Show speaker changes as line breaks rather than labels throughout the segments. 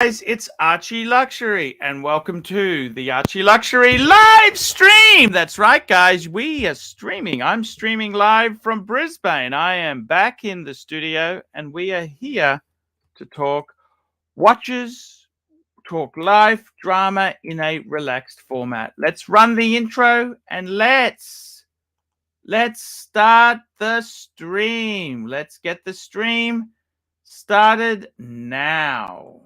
Guys, it's ArchieLuxury, and welcome to the ArchieLuxury live stream. That's right, guys. We are streaming. I'm streaming live from Brisbane. I am back in the studio, and we are here to talk watches, talk life, drama in a relaxed format. Let's run the intro, and let's start the stream. Let's get the stream started now.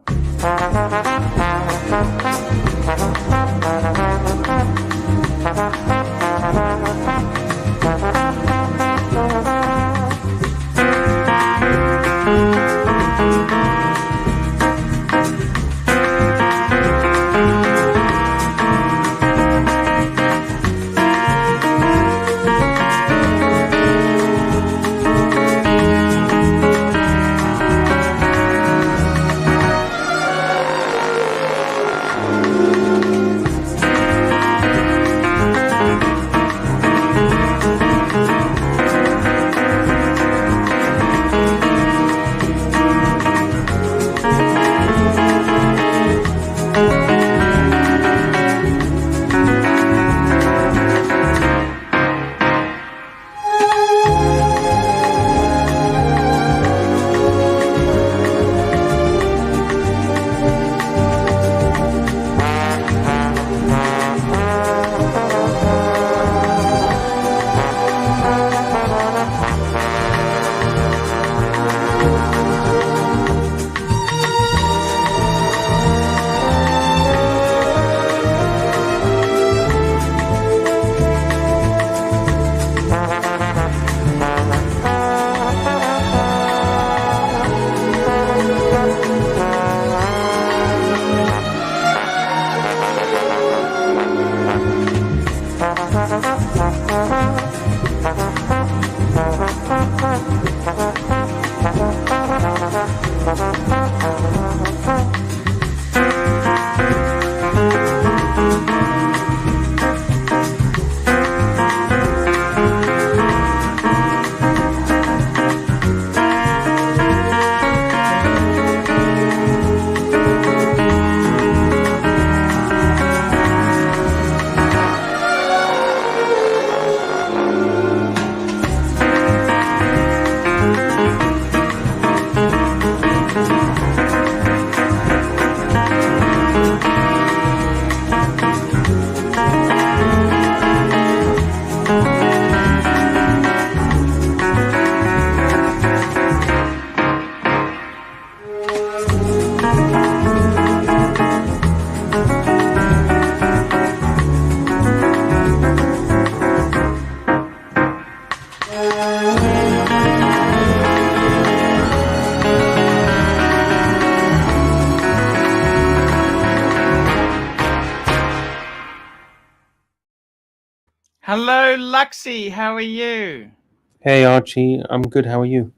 Hello, Luxy. How are you?
Hey, Archie. I'm good. How are you?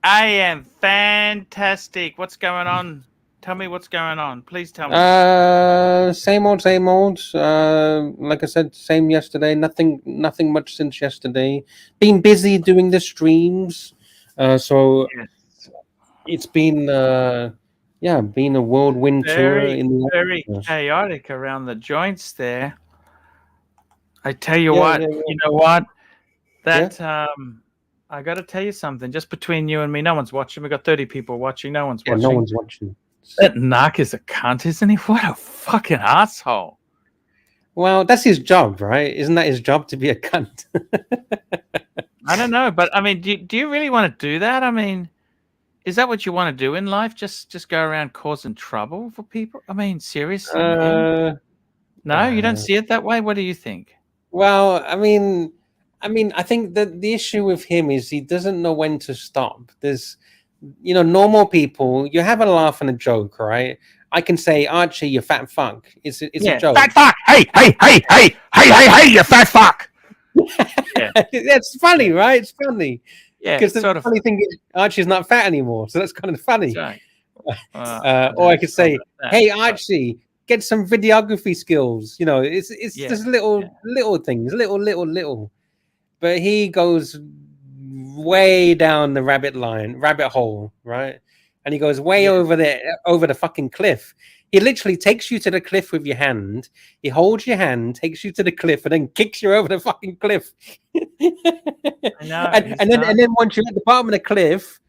I am fantastic. What's going on? Tell me what's going on. Please tell me.
Same old, same old. Like I said, same yesterday. Nothing much since yesterday. Been busy doing the streams. So
Yes.
it's been, been a whirlwind tour in
very chaotic around the joints there. I tell you what, you know what? That I got to tell you something. Just between you and me, no one's watching. We got 30 people watching. No one's watching.
No one's watching.
That narc is a cunt, isn't he? What a fucking asshole.
Well, that's his job, right? Isn't that his job to be a cunt?
I don't know, but I mean, do you really want to do that? I mean, is that what you want to do in life? Just go around causing trouble for people? I mean, seriously? No, you don't see it that way? What do you think?
Well, I mean, I think that the issue with him is he doesn't know when to stop. There's, normal people, you have a laugh and a joke, right? I can say, Archie, you fat fuck. It's a joke.
Fat fuck! Hey, you fat fuck!
It's funny, right? It's funny.
Yeah,
because the funny thing is, Archie's not fat anymore, so that's kind of funny.
Right.
Or I could say, hey, Archie, get some videography skills. It's just little things, little. But he goes way down the rabbit hole, right? and he goes way over there, over the fucking cliff. He literally takes you to the cliff with your hand. He holds your hand, takes you to the cliff, and then kicks you over the fucking cliff.
I know.
And then once you're at the bottom of the cliff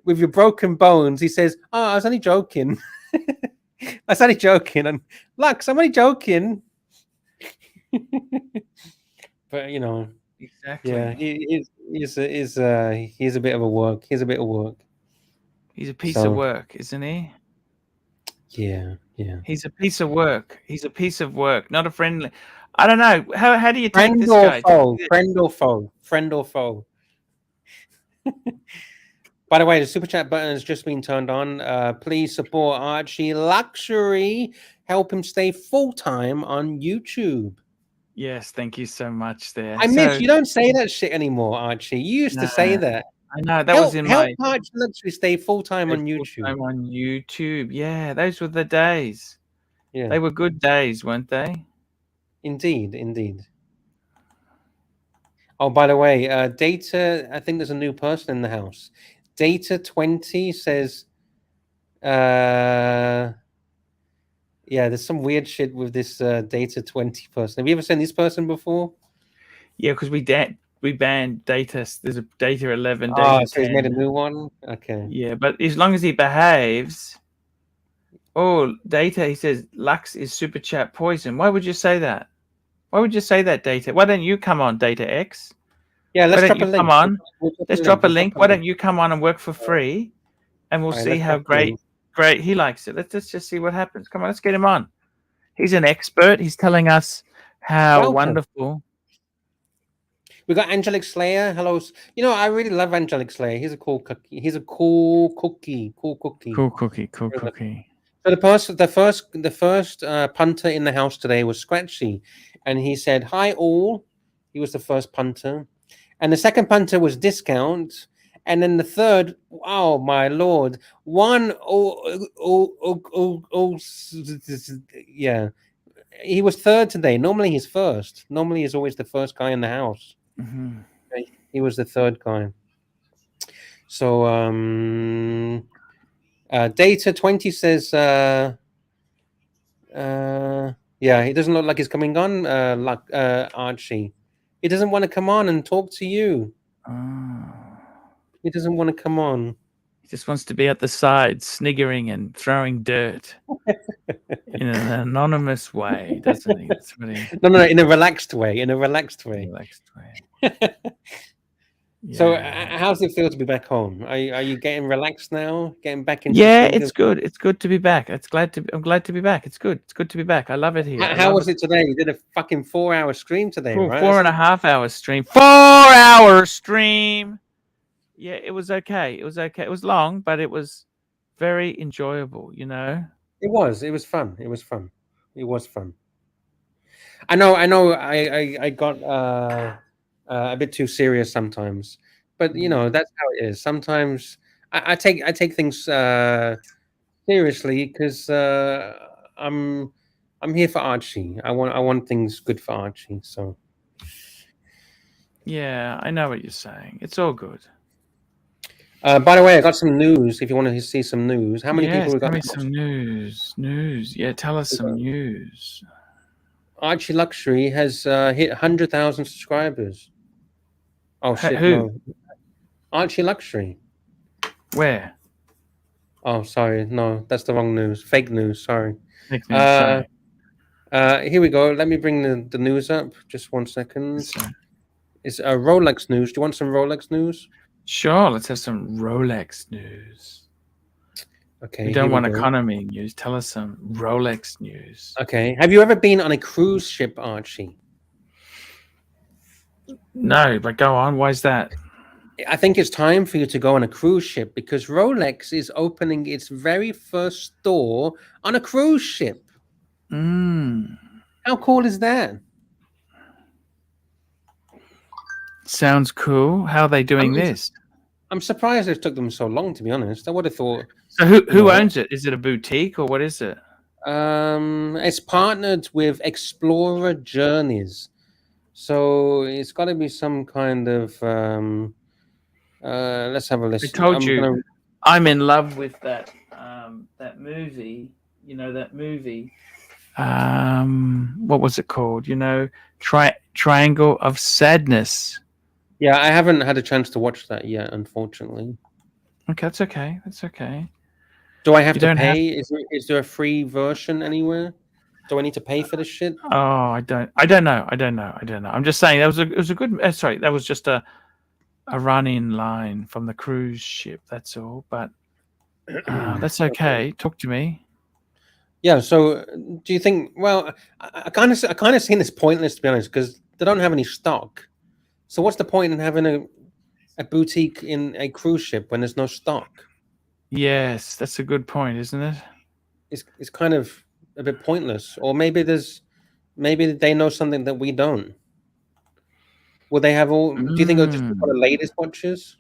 with your broken bones, he says, "Oh, I was only joking. I was only joking." And Lux, I'm only joking. But you know,
exactly.
yeah, he's a bit of a work. He's a bit of work.
He's a piece of work, isn't he?
Yeah.
He's a piece of work. He's a piece of work, not a friendly. I don't know. How do you take
Friend
this
or
guy?
foe? Friend or foe? Friend or foe? By the way, the super chat button has just been turned on. Please support ArchieLuxury. Help him stay full time on YouTube.
Yes, thank you so much. There,
I miss you. Don't say that shit anymore, Archie. You used to say that.
I know that was in my
help ArchieLuxury stay full time on YouTube.
Full-time on YouTube. Yeah, those were the days.
Yeah,
they were good days, weren't they?
Indeed. Oh, by the way, Data. I think there's a new person in the house. Data 20 says, yeah, there's some weird shit with this Data 20 person. Have you ever seen this person before?
Yeah, because we banned Data. There's a Data 11.
Oh, so he's made a new one. Okay.
Yeah, but as long as he behaves. Oh, Data. He says Lux is super chat poison. Why would you say that? Why would you say that, Data? Why don't you come on, Data X?
Yeah, let's drop a link.
Come on. Let's drop a link. Why don't you come on and work for free, and we'll see how great he likes it. Let's just see what happens. Come on, let's get him on. He's an expert. He's telling us how wonderful.
We got Angelic Slayer. Hello. You know, I really love Angelic Slayer. He's a cool cookie. He's a cool cookie. Cool cookie. So the first punter in the house today was Scratchy, and he said, "Hi all." He was the first punter, and the second punter was Discount, and then the third, oh my lord, yeah, he was third today. Normally he's first. Normally he's always the first guy in the house.
Mm-hmm.
He was the third guy. So Data 20 says yeah, he doesn't look like he's coming on, like Archie. He doesn't want to come on and talk to you. He doesn't want to come on.
He just wants to be at the side, sniggering and throwing dirt in an anonymous way, doesn't he? That's what he...
No, in a relaxed way. Yeah. So, how's it feel to be back home? Are you getting relaxed now? Getting back into?
Yeah, it's good. It's good to be back. I'm glad to be back. It's good. It's good to be back. I love it here.
How was it today? You did a fucking 4-hour stream today, right?
4.5-hour stream. 4-hour stream. Yeah, it was okay. It was okay. It was long, but it was very enjoyable. You know.
It was. It was fun. It was fun. It was fun. I know. I got a bit too serious sometimes, but you know that's how it is. Sometimes I take things seriously because I'm here for Archie. I want things good for Archie. So
yeah, I know what you're saying. It's all good.
By the way, I got some news. If you want to see some news, how many people we got?
Tell me some news. Yeah, tell us some news.
ArchieLuxury has hit 100,000 subscribers. Oh shit!
Who?
No. ArchieLuxury.
Where?
Oh, sorry. No, that's the wrong news. Fake news. Sorry.
Fake news. Sorry.
Here we go. Let me bring the news up. Just 1 second.
Sorry.
It's Rolex news. Do you want some Rolex news?
Sure. Let's have some Rolex news.
Okay.
We don't want economy news. Tell us some Rolex news.
Okay. Have you ever been on a cruise ship, Archie?
No, but go on. Why is that?
I think it's time for you to go on a cruise ship because Rolex is opening its very first store on a cruise ship. How cool is that?
Sounds cool. How are they doing this?
I'm surprised it took them so long, to be honest. I would have thought.
So who owns it? Is it a boutique or what is it?
It's partnered with Explorer Journeys. So it's got to be some kind of let's have a listen.
I'm in love with that movie. You know that movie. What was it called? You know, Triangle of Sadness.
Yeah, I haven't had a chance to watch that yet, unfortunately.
Okay, that's okay. That's okay.
Do I have
You
to
don't have.
pay? Is there a free version anywhere? Do I need to pay for this shit?
Oh, I don't. I don't know. I don't know. I don't know. I'm just saying that was a. It was a good. Sorry, that was just a run-in line from the cruise ship. That's all. But that's
Okay.
okay. Talk to me.
Yeah. So, do you think? Well, I kind of seen this pointless, to be honest, because they don't have any stock. So, what's the point in having a boutique in a cruise ship when there's no stock?
Yes, that's a good point, isn't it?
It's kind of a bit pointless. Or maybe they know something that we don't. Will they have all? Do you think it'll just be for
Mm.
the latest watches?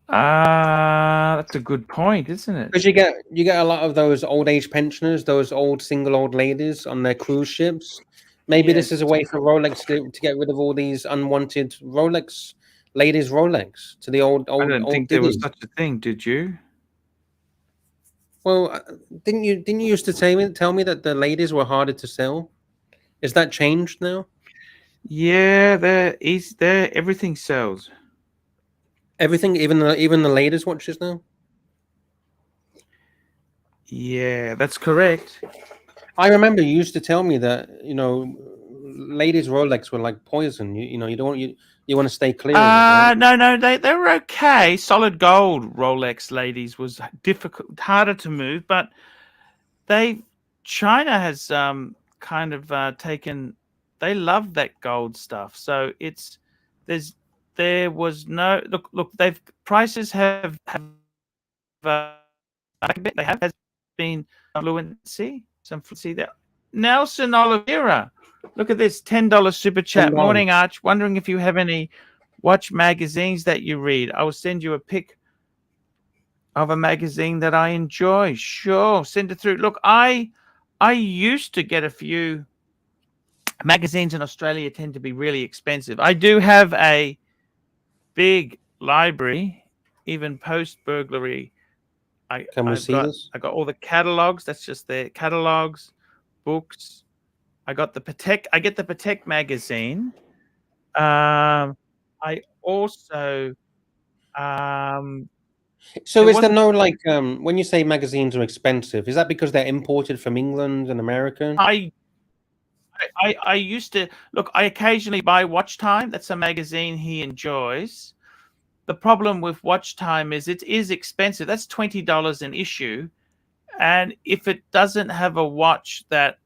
That's a good point, isn't it?
Because you get a lot of those old age pensioners, those old single old ladies on their cruise ships. Maybe this is
Yes.
a way for Rolex to get rid of all these unwanted Rolex to the old
I
old
don't
old
think there was
diddy.
such a thing, did you?
Well, didn't you used to tell me that the ladies were harder to sell? Is that changed now?
Yeah, there everything sells.
Everything, even the latest watches now.
Yeah, that's correct.
I remember you used to tell me that ladies Rolex were like poison. You don't you want to stay clear of it, right?
No, they were okay. Solid gold Rolex ladies was difficult, harder to move, but they China has kind of taken. They love that gold stuff, so there's there was no look. They've prices have they have has been fluency some fluency there. Nelson Oliveira, look at this $10 super chat.
$10.
Morning, Arch. Wondering if you have any watch magazines that you read. I will send you a pic of a magazine that I enjoy. Sure, send it through. Look, I used to get a few magazines in Australia tend to be really expensive. I do have a big library, even post burglary.
Can we see this?
I got all the catalogs. That's just their catalogs, books. I got the Patek. I get the Patek magazine. I also
So
there
is there
was a
no like when you say magazines are expensive, is that because they're imported from England and America?
I used to look. I occasionally buy Watch Time. That's a magazine he enjoys. The problem with Watch Time is it is expensive. That's $20 an issue, and if it doesn't have a watch that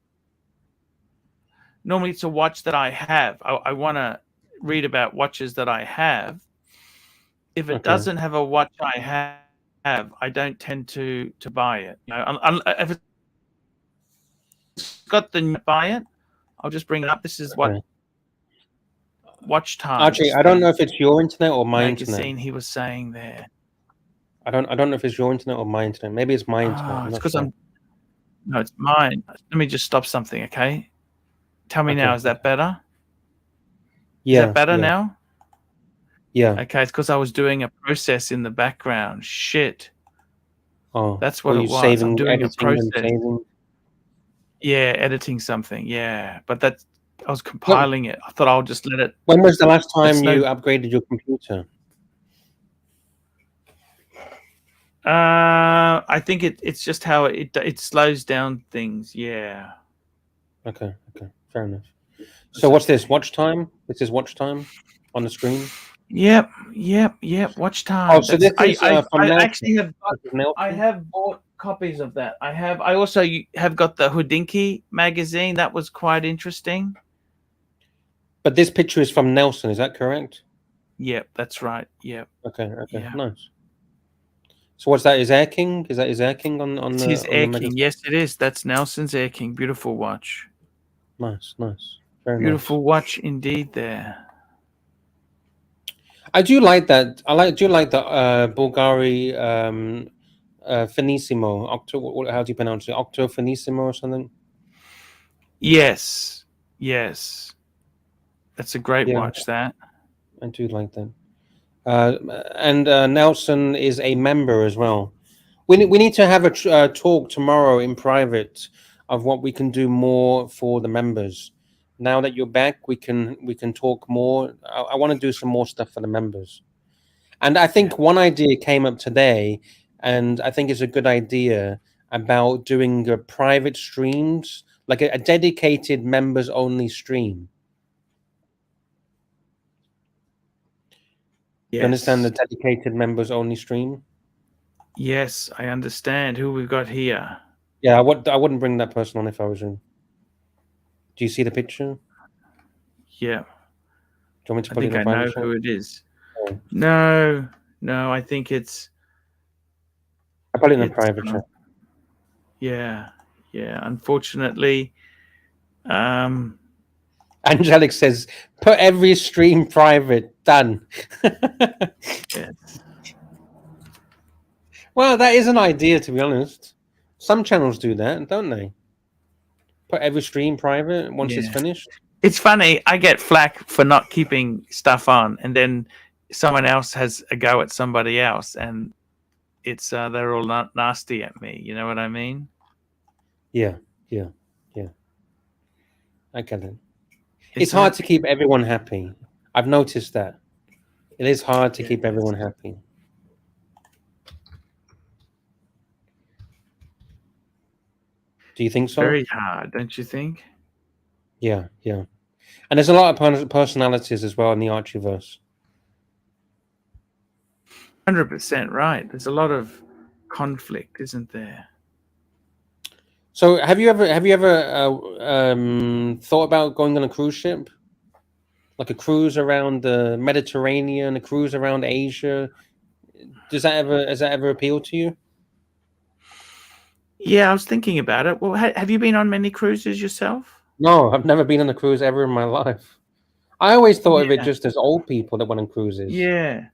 normally it's a watch that I have, I want to read about watches that I have. If it
Okay.
doesn't have a watch I have, I don't tend to buy it. You know, if it's got the buy it, I'll just bring it up. This is what
Okay.
Watch
Archie,
Times,
I don't know
the
if it's your internet or my internet.
magazine he was saying there.
I don't know if it's your internet or my internet. Maybe it's my internet.
Oh,
I'm
it's
not
because
sure.
no, it's mine. Let me just stop something, okay? Tell me now,
Okay.
is that better? Is that
Yeah,
better
yeah,
now?
yeah.
Okay, it's because I was doing a process in the background. Shit.
Oh,
That's
were
what it
you
was. I'm doing a
editing and
process.
saving?
Yeah, editing something. Yeah. But that I was
Look,
compiling it. I thought I'll just let it.
when was the last time
It's
you
no.
upgraded your computer?
I think it's just how it slows down things. Yeah.
Okay, fair enough. So
That's
what's this?
okay.
Watch time? This is watch time on the screen.
Yep. Watch
Oh,
time.
so
That's
this is from
I
Nelson.
actually have
This is
I
Nelson.
have bought copies of that. I also have got the Houdinki magazine. That was quite interesting.
But this picture is from Nelson. Is that correct?
Yep, that's right. Yep.
Okay,
Yeah.
nice. So what's that? Is Air King? Is that Air King on
It's
the
his
on the
Air King.
magazine?
Yes, it is. That's Nelson's Air King. Beautiful watch.
Nice, very nice.
Beautiful watch indeed there.
I do like that. Do like the Bulgari Finissimo. How do you pronounce it? Octo Finissimo or something?
Yes. That's a great
Yeah,
watch, that.
I do like that. And Nelson is a member as well. We need to have a talk tomorrow in private of what we can do more for the members. Now that you're back, we can talk more. I want to do some more stuff for the members. And I think one idea came up today, and I think it's a good idea about doing private streams, like a dedicated members only stream.
Yes.
You understand the dedicated members only stream?
Yes, I understand. Who we've got here?
Yeah, I wouldn't bring that person on if I was in. Do you see the picture?
Yeah.
Do you want me to
I
put it
think
in
I
the private
know
chat?
who it is.
Oh.
No, I think it's.
I put it in the private chat.
Yeah. Unfortunately,
Angelic says, "Put every stream private." Done.
yes.
Well, that is an idea, to be honest. Some channels do that, don't they? Put every stream private once it's finished.
It's funny. I get flack for not keeping stuff on, and then someone else has a go at somebody else, and it's they're all nasty at me. You know what I mean?
Yeah. I get it. It's hard to keep everyone happy. I've noticed that. It is hard to keep everyone happy. Do you think so?
Very hard, don't you think?
Yeah. And there's a lot of personalities as well in the Archieverse.
100% right. There's a lot of conflict, isn't there?
So, have you ever thought about going on a cruise ship, like a cruise around the Mediterranean, a cruise around Asia? Has that ever appealed to you?
Yeah, I was thinking about it. Well, have you been on many cruises yourself?
No, I've never been on a cruise ever in my life. I always thought of it just as old people that went on cruises.
Yeah.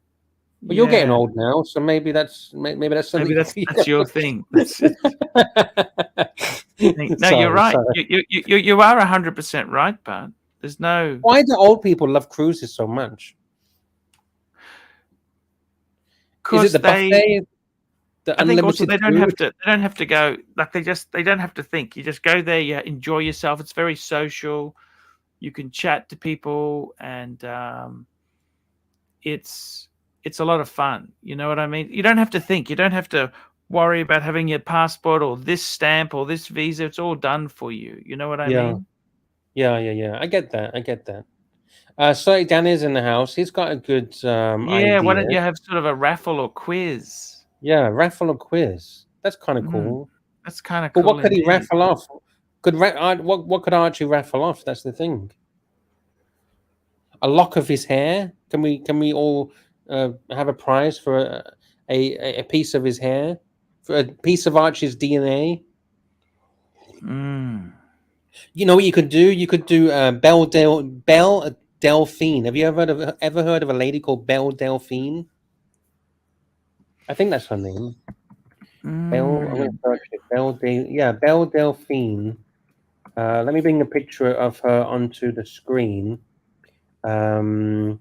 But you're getting old now, so maybe that's something.
Maybe that's your thing. No, you're right. Sorry. You are 100% right, but there's no.
Why do old people love cruises so much? Is it the buffet?
I think also they don't have to go like they don't have to think. You just go there, you enjoy yourself. It's very social. You can chat to people, and it's a lot of fun. You know what I mean? You don't have to think. You don't have to worry about having your passport or this stamp or this visa. It's all done for you. You know what I mean?
Yeah. I get that. So Danny's in the house. He's got a good idea.
Why don't you have sort of a raffle or quiz?
Yeah, raffle or quiz. That's kind of cool.
That's kind of cool.
But what could he raffle off? What could Archie raffle off? That's the thing. A lock of his hair? Can we all have a prize for a piece of his hair? For a piece of Archie's DNA? You know what you could do? You could do Belle Delphine. Have you ever heard of a lady called Belle Delphine? I think that's her name. Belle Delphine. Let me bring a picture of her onto the screen. I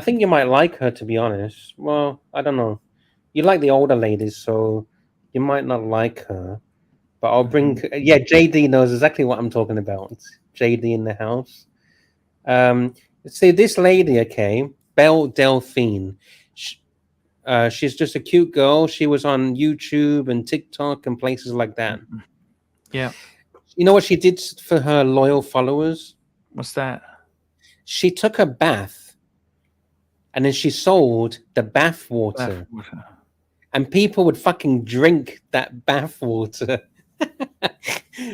think you might like her, to be honest. Well, I don't know. You like the older ladies, so you might not like her. But I'll bring. Yeah, JD knows exactly what I'm talking about. JD in the house. See this lady, okay? Belle Delphine. She's just a cute girl. She was on YouTube and TikTok and places like that.
Yeah.
You know what she did for her loyal followers?
What's that?
She took a bath and then she sold the bath water. And people would fucking drink that bath water.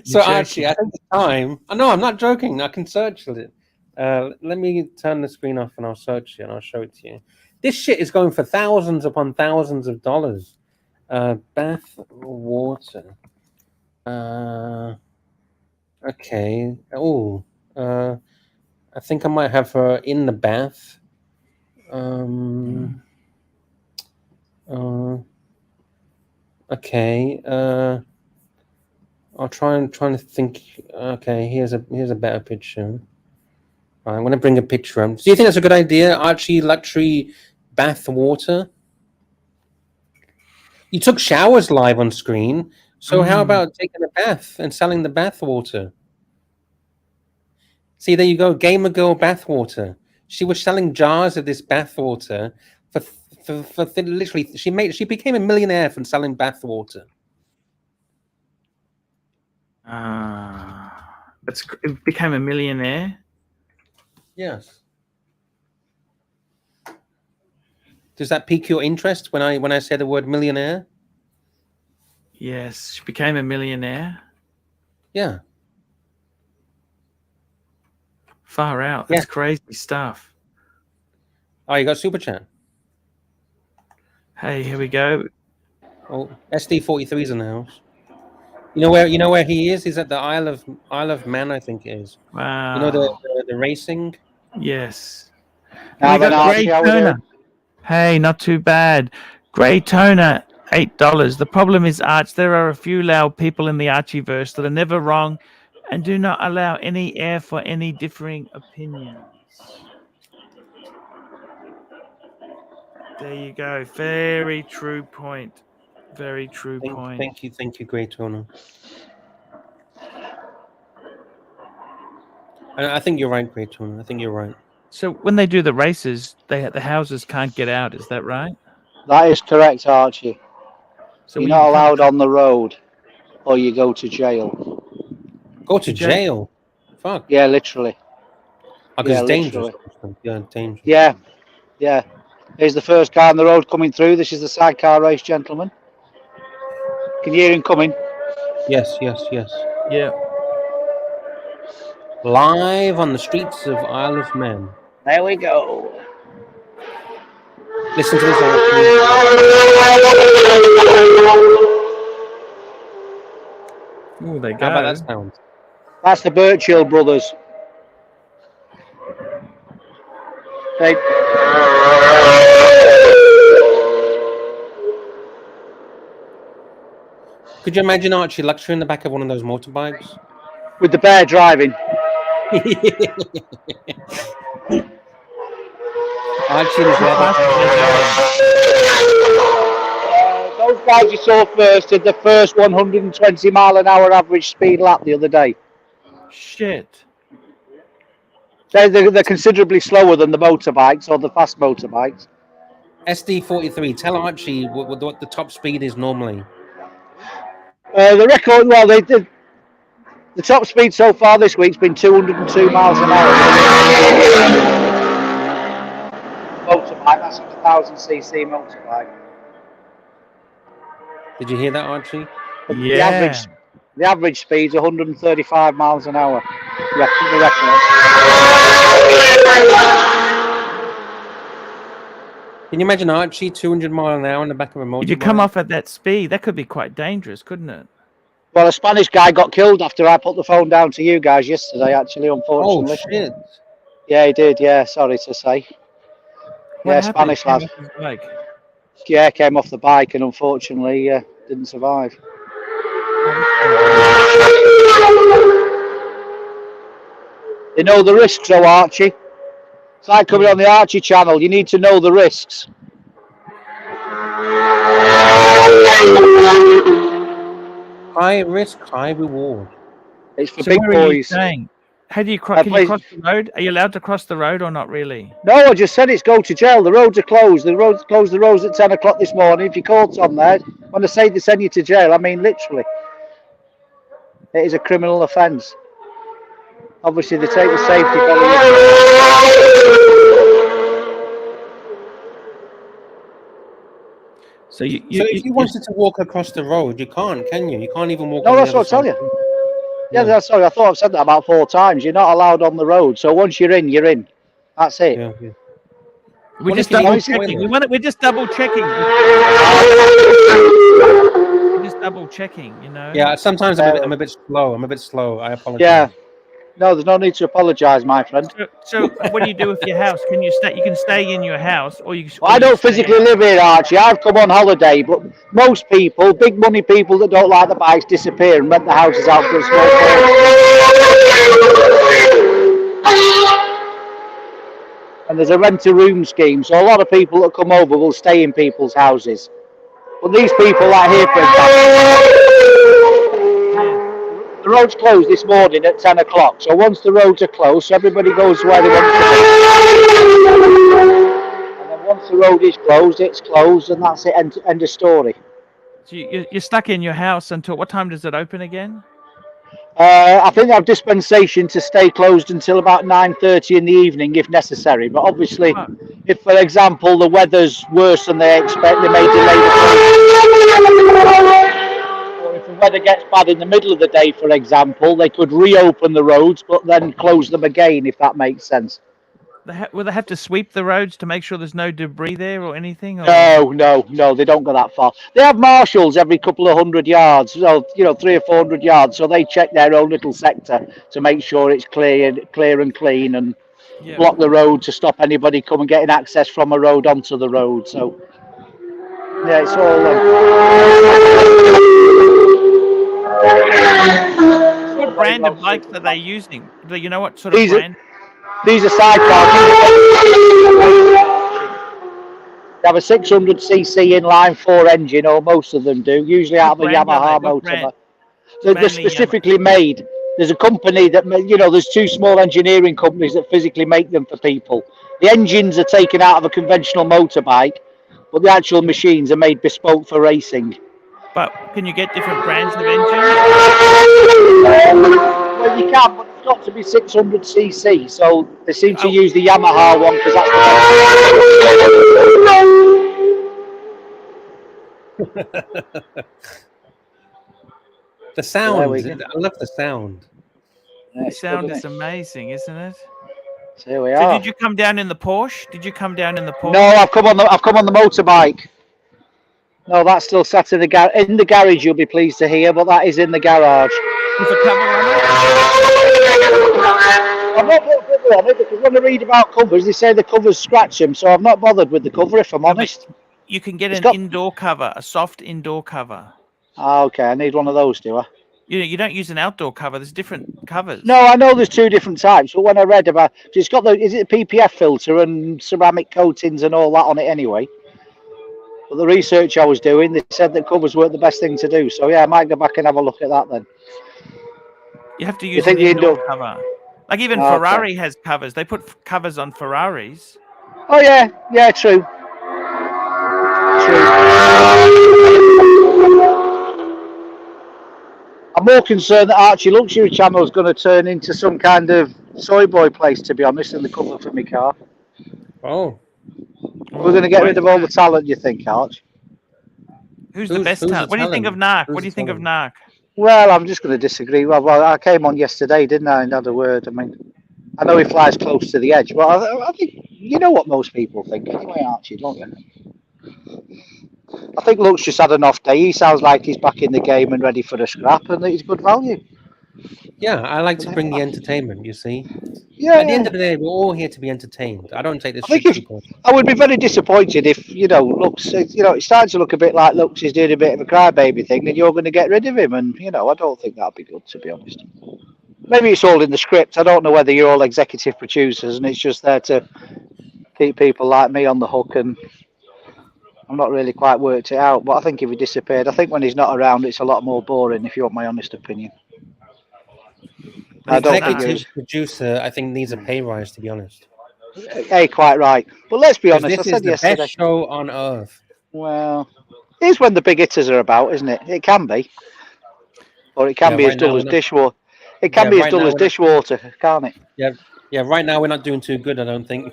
So Archie, I think it's time. No, I'm not joking. I can search it. Let me turn the screen off and I'll search it and I'll show it to you. This shit is going for thousands upon thousands of dollars. Bath water. Okay. Oh. I think I might have her in the bath. Okay. I'll trying to think. Okay. Here's a better picture. I'm going to bring a picture up. Do you think that's a good idea? ArchieLuxury bath water. You took showers live on screen. So how about taking a bath and selling the bath water? See, there you go, gamer girl bath water. She was selling jars of this bath water for literally. She became a millionaire from selling bath water.
It became a millionaire.
Yes. Does that pique your interest when I say the word millionaire?
Yes, she became a millionaire.
Yeah.
Far out. That's crazy stuff.
Oh, you got super chat.
Hey, here we go.
Oh, SD43's in the house. You know where he is? He's at the Isle of Man, I think it is.
Wow.
You know the racing?
Yes.
Now
We
then,
got
Archie,
Grey
how we doing?
Toner. Hey, not too bad. Grey Toner, $8. The problem is, Arch, there are a few loud people in the Archieverse that are never wrong and do not allow any air for any differing opinions. There you go. Very true point. Very true point.
Thank you, Grey Toner. I think you're right, Grey Toner. I think you're right.
So when they do the races, the houses can't get out. Is that right?
That is correct, Archie.
So
You're
you
not
can't-
allowed on the road, or you go to jail.
Go to jail? Fuck.
Yeah, literally.
Because
Yeah,
it's dangerous.
literally.
Yeah, dangerous.
Yeah, yeah. Here's the first car on the road coming through. This is the sidecar race, gentlemen. Can you hear him coming?
Yes.
Yeah.
Live on the streets of Isle of Man.
There we go.
Listen to this.
Oh, they go.
How about that sound?
That's the Birchill brothers. They...
Could you imagine ArchieLuxury in the back of one of those motorbikes?
With the bear driving.
Archie is
Those guys you saw first did the first 120 mile an hour average speed lap the other day.
Shit.
They're considerably slower than the motorbikes or the fast motorbikes.
SD43. Tell Archie what the top speed is normally.
The record, well, they did. The top speed so far this week's been 202 miles an hour. Motorbike, that's a 1000cc motorbike.
Did you hear that, Archie?
Yeah.
The average speed's 135 miles an hour. The record.
Can you imagine Archie 200 miles an hour in the back of a motorbike?
If you come off at that speed, that could be quite dangerous, couldn't it?
Well, a Spanish guy got killed after I put the phone down to you guys yesterday, actually, unfortunately.
Oh, shit.
Yeah, he did, yeah, sorry to say.
What happened?
Spanish lad. Yeah, came off the bike and unfortunately didn't survive. They know the risks, though, Archie. It's like coming on the Archie channel. You need to know the risks.
High risk, high reward.
It's for
So
big
what are you
boys.
saying? How do you cross? Can you cross the road? Are you allowed to cross the road or not really?
No, I just said it's go to jail. The roads are closed. The roads closed the roads at 10 o'clock this morning. If your court's on there, when I say they send you to jail, I mean literally. It is a criminal offence. Obviously, they take the safety
So
if you wanted to walk across the road, you can't, can you? You can't even walk.
No, that's what I tell you. Yeah, sorry, I thought I've said that about 4 times. You're not allowed on the road. So once you're in, you're in. That's it.
Yeah.
We're just double checking. We're just double checking. We're just double checking, you know.
Yeah, sometimes I'm a bit slow. I apologize.
Yeah. No, there's no need to apologise, my friend.
So what do you do with your house? Can you stay? You can stay in your house, or you.
Well, I don't physically live here, Archie. I've come on holiday, but most people, big money people that don't like the bikes, disappear and rent the houses out for a small and there's a rent-a-room scheme. So a lot of people that come over will stay in people's houses. But these people like here, for example, the road's closed this morning at 10 o'clock. So once the roads are closed, so everybody goes where they want to be. And then once the road is closed, it's closed, and that's it. End of story.
So you're stuck in your house until what time does it open again?
I think they have dispensation to stay closed until about 9:30 in the evening if necessary. But obviously, if, for example, the weather's worse than they expect, they may delay the closure. Or if the weather gets bad in the middle of the day, for example, they could reopen the roads but then close them again, if that makes sense.
Will they have to sweep the roads to make sure there's no debris there or anything? Or?
No, they don't go that far. They have marshals every couple of 100 yards, so 300 or 400 yards. So they check their own little sector to make sure it's clear and clean, and block the road to stop anybody coming getting access from a road onto the road. So yeah, it's all.
What brand of bikes are they using? Do you know what sort of brand?
These are sidecars. They have a 600cc inline 4 engine, or most of them do, usually out of a Yamaha motorbike. They're specifically made. There's a company that, there's 2 small engineering companies that physically make them for people. The engines are taken out of a conventional motorbike, but the actual machines are made bespoke for racing.
But can you get different brands of engines?
Well, you can, but it's got to be 600cc, so they seem to use the Yamaha one because that's
the sound. I love the sound.
The sound is amazing, isn't it?
So here we are.
So did you come down in the Porsche?
No, I've come on the motorbike. No, that's still sat in the garage. You'll be pleased to hear, but that is in the garage.
With a cover on it?
I've not put a cover on it because when I read about covers, they say the covers scratch them, so I've not bothered with the cover, if I'm honest.
You can get indoor cover, a soft indoor cover.
Ah, okay. I need one of those, do I?
You don't use an outdoor cover. There's different covers.
No, I know there's 2 different types, but when I read about it's got is it a PPF filter and ceramic coatings and all that on it anyway. But the research I was doing, they said that covers weren't the best thing to do. So yeah, I might go back and have a look at that then.
You have to use an indoor cover. Like even Ferrari has covers. They put covers on Ferraris.
Oh yeah, true. I'm more concerned that ArchieLuxury channel is going to turn into some kind of soy boy place, to be honest, in the cover for my car.
Oh.
We're going to get rid of all the talent, you think, Arch?
Who's the best talent? What do you think of Narc? What do you think of Narc?
Well, I'm just going to disagree. Well, I came on yesterday, didn't I, and had a word. I mean, I know he flies close to the edge, but I think you know what most people think anyway, Archie, don't you? I think Luke's just had an off day. He sounds like he's back in the game and ready for a scrap, and he's good value.
Yeah, I like to bring the entertainment, you see.
Yeah.
At the end of the day, we're all here to be entertained. I don't take this.
I would be very disappointed if, Lux, it's starting to look a bit like Lux is doing a bit of a crybaby thing, and you're going to get rid of him. And, I don't think that'd be good, to be honest. Maybe it's all in the script. I don't know whether you're all executive producers and it's just there to keep people like me on the hook, and I'm not really quite worked it out. But I think if he disappeared, I think when he's not around, it's a lot more boring, if you want my honest opinion.
I don't think producer, I think, needs a pay rise, to be honest.
Hey, quite right. But let's be honest.
This is the best show on earth.
Well, it's when the big hitters are about, isn't it? It can be, or it can be as dull as dishwater. It can be as dull as dishwater, can't it?
Yeah. Right now we're not doing too good, I don't think.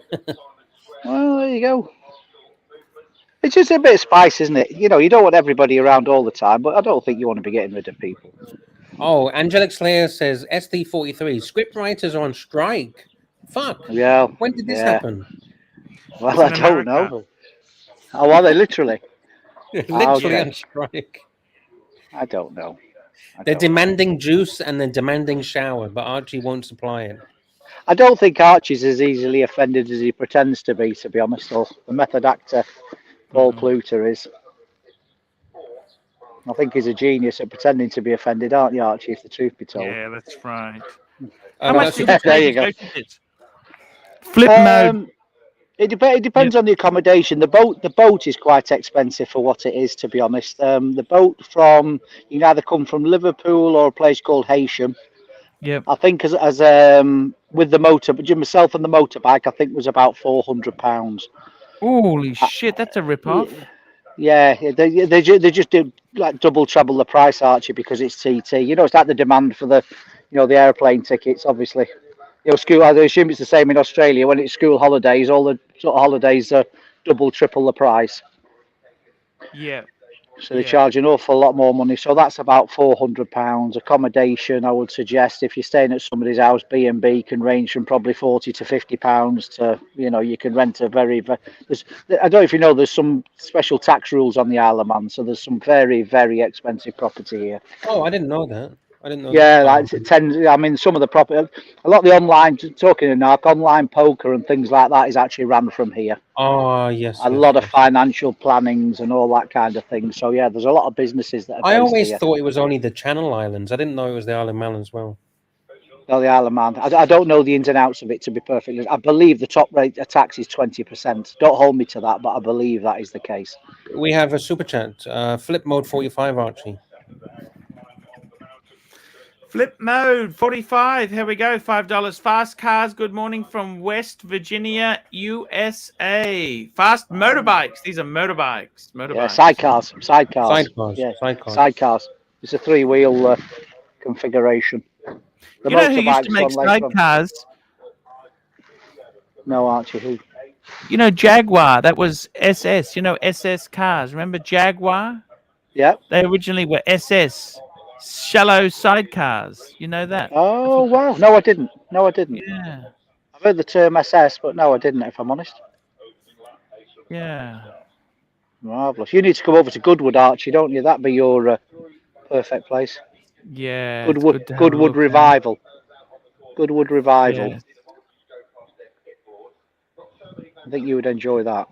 Well, there you go. It's just a bit of spice, isn't it? You don't want everybody around all the time, but I don't think you want to be getting rid of people.
Oh, Angelic Slayer says SD43 script writers are on strike. Fuck.
Yeah.
When did this happen?
Well, I don't know. Oh, are they literally?
Literally on strike.
I don't know.
They're demanding juice and they're demanding shower, but Archie won't supply it.
I don't think Archie's as easily offended as he pretends to be honest. Or the method actor Paul Pluter is. I think he's a genius at pretending to be offended, aren't you, Archie, if the truth be told?
Yeah, that's right.
How much there you go.
Flip mode.
It depends on the accommodation. The boat is quite expensive for what it is, to be honest. The boat you can either come from Liverpool or a place called Heysham.
Yep.
I think as with the motor, but myself and the motorbike, I think was about £400.
Holy shit, that's a rip-off.
Yeah, they just do like double, treble the price, Archie, because it's TT. You know, it's like the demand for the airplane tickets, obviously. School. I assume it's the same in Australia. When it's school holidays, all the sort of holidays are double, triple the price.
Yeah.
So they charge an awful lot more money. So that's about £400. Accommodation, I would suggest, if you're staying at somebody's house, B&B can range from probably £40 to £50 to, you can rent a I don't know if you know, there's some special tax rules on the Isle of Man. So there's some very, very expensive property here.
Oh, I didn't know that. I didn't know.
Yeah,
that.
like I mean, some of the property, a lot of the online poker and things like that is actually ran from here.
Oh, yes.
A lot of financial plannings and all that kind of thing. So yeah, there's a lot of businesses that are based
I always
here.
thought it was only the Channel Islands. I didn't know it was the Isle of Man as well.
No, the Isle of Man. I don't know the ins and outs of it, to be perfectly honest. I believe the top rate of tax is 20%. Don't hold me to that, but I believe that is the case.
We have a super chat. Flip mode 45, Archie.
Flip mode 45. Here we go. $5. Fast cars. Good morning from West Virginia, USA. Fast motorbikes. These are motorbikes.
Yeah, sidecars.
Yeah,
sidecars. It's a 3-wheel configuration.
You know who used to make sidecars?
No, Archie, who?
You know Jaguar. That was SS. You know SS cars. Remember Jaguar?
Yeah.
They originally were SS. Shallow sidecars. You know that?
Oh, wow. No, I didn't.
Yeah.
I've heard the term SS, but no, I didn't, if I'm honest.
Yeah.
Marvellous. You need to come over to Goodwood, Archie, don't you? That'd be your perfect place.
Yeah.
Goodwood Revival. Goodwood Revival.
Yes.
I think you would enjoy that.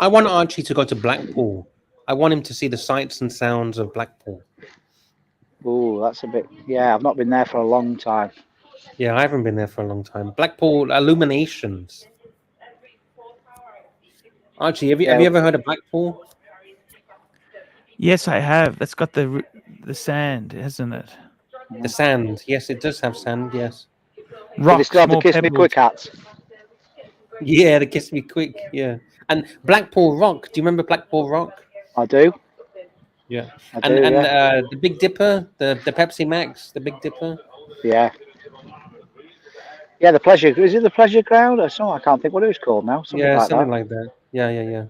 I want Archie to go to Blackpool. I want him to see the sights and sounds of Blackpool.
Oh, that's a bit... Yeah, I've not been there for a long time.
Yeah, I haven't been there for a long time. Blackpool Illuminations. Archie, have you ever heard of Blackpool?
Yes, I have. That's got the sand, hasn't it?
The sand. Yes, it does have sand, yes.
Do they still have the Kiss Me Quick hats?
Yeah, the Kiss Me Quick, yeah. And Blackpool Rock. Do you remember Blackpool Rock?
I do.
Yeah. The Big Dipper, the Pepsi Max, the Big Dipper.
Yeah. Yeah, the Pleasure... Is it the Pleasure Ground or something? I can't think what it was called now. Something like that.
Yeah.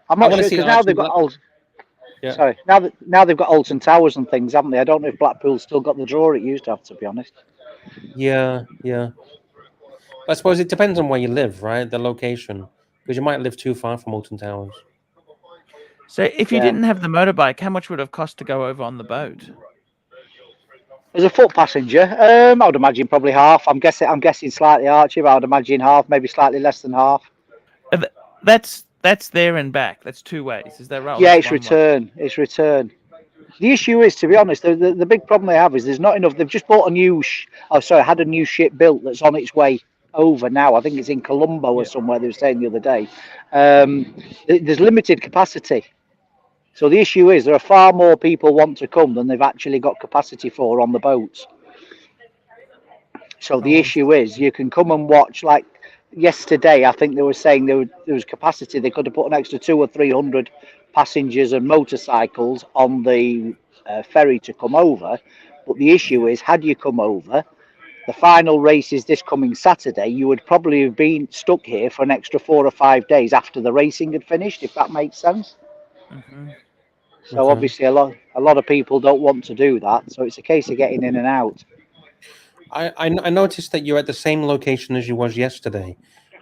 I'm not sure, because now they've got old... Yeah. Sorry. Now they've got Alton Towers and things, haven't they? I don't know if Blackpool's still got the draw it used to have, to be honest.
Yeah. I suppose it depends on where you live, right? The location. Because you might live too far from Alton Towers.
So if you didn't have the motorbike, how much would it have cost to go over on the boat?
As a foot passenger, I would imagine probably half. I'm guessing slightly, Archie, but I would imagine half, maybe slightly less than half.
That's there and back. That's 2 ways. Is that right?
Yeah, it's return. It's return. The issue is, to be honest, the big problem they have is there's not enough. They've just bought had a new ship built that's on its way over now. I think it's in Colombo or somewhere, they were saying the other day. There's limited capacity. So the issue is there are far more people want to come than they've actually got capacity for on the boats. So the issue is you can come and watch, like yesterday, I think they were saying there was capacity. They could have put an extra 200 or 300 passengers and motorcycles on the ferry to come over. But the issue is, had you come over, the final race is this coming Saturday, you would probably have been stuck here for an extra 4 or 5 days after the racing had finished, if that makes sense.
Mm-hmm.
So obviously a lot of people don't want to do that. So it's a case of getting in and out.
I noticed that you're at the same location as you was yesterday.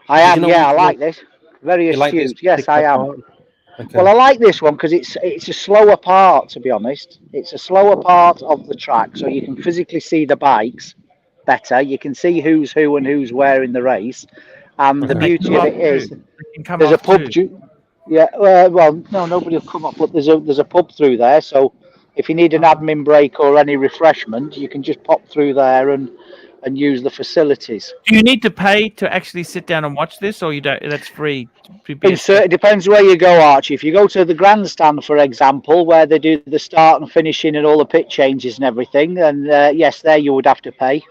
I am, I like this. Very astute. Like this, yes, I am. Okay. Well, I like this one because it's a slower part, to be honest. It's a slower part of the track, so you can physically see the bikes better. You can see who's who and who's where in the race. And the beauty of it is there's a pub. Yeah, well, no, nobody will come up, but there's a pub through there. So if you need an admin break or any refreshment, you can just pop through there and and use the facilities.
Do you need to pay to actually sit down and watch this, or you don't? That's free.
It depends where you go, Archie. If you go to the grandstand, for example, where they do the start and finishing and all the pit changes and everything, then yes, there you would have to pay.